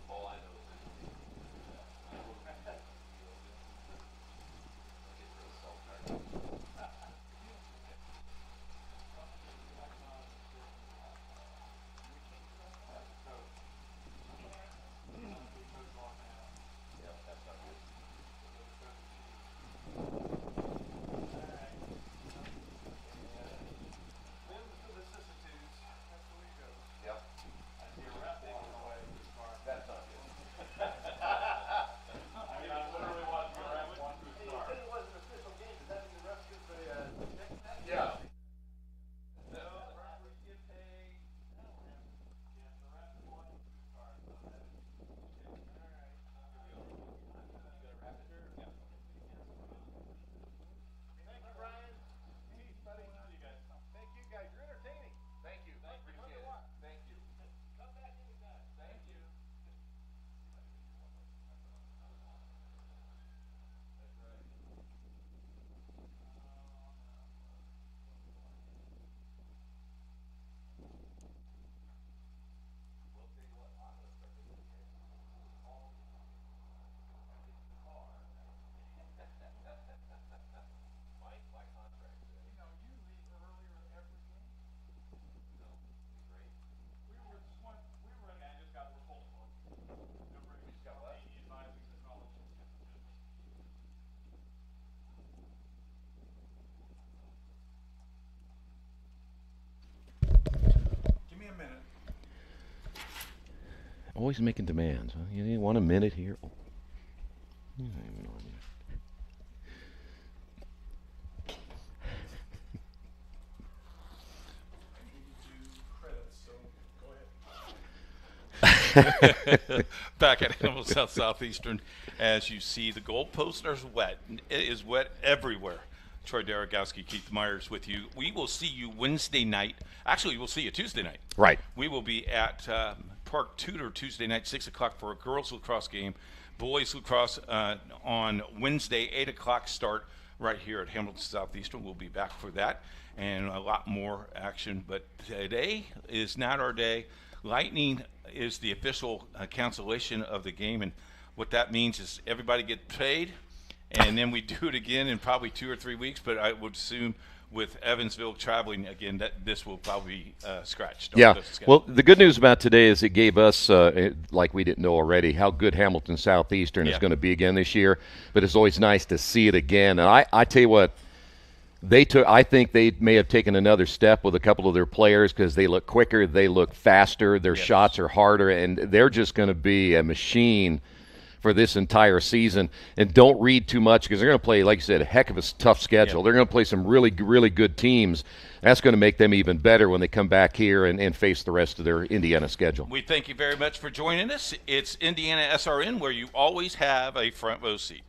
All I know is Always making demands. Huh? You want a minute here? Oh. You don't even know Back at Hamilton Southeastern, as you see, the goalposts are wet. It is wet everywhere. Troy Daragowski, Keith Myers with you. We will see you Wednesday night. Actually, we'll see you Tuesday night. Right. We will be at Park Tudor Tuesday night, 6 o'clock for a girls lacrosse game. Boys lacrosse on Wednesday, 8 o'clock start right here at Hamilton Southeastern. We'll be back for that and a lot more action. But today is not our day. Lightning is the official cancellation of the game, and what that means is everybody get paid, and then we do it again in probably 2 or 3 weeks. But I would assume with Evansville traveling again, that this will probably be scratched. Yeah. Well, the good news about today is it gave us, like we didn't know already, how good Hamilton Southeastern is going to be again this year. But it's always nice to see it again. And I tell you what, I think they may have taken another step with a couple of their players because they look quicker, they look faster, their shots are harder, and they're just going to be a machine for this entire season. And don't read too much because they're going to play, like you said, a heck of a tough schedule. They're going to play some really, really good teams. That's going to make them even better when they come back here and face the rest of their Indiana schedule. We thank you very much for joining us. It's Indiana SRN, where you always have a front row seat.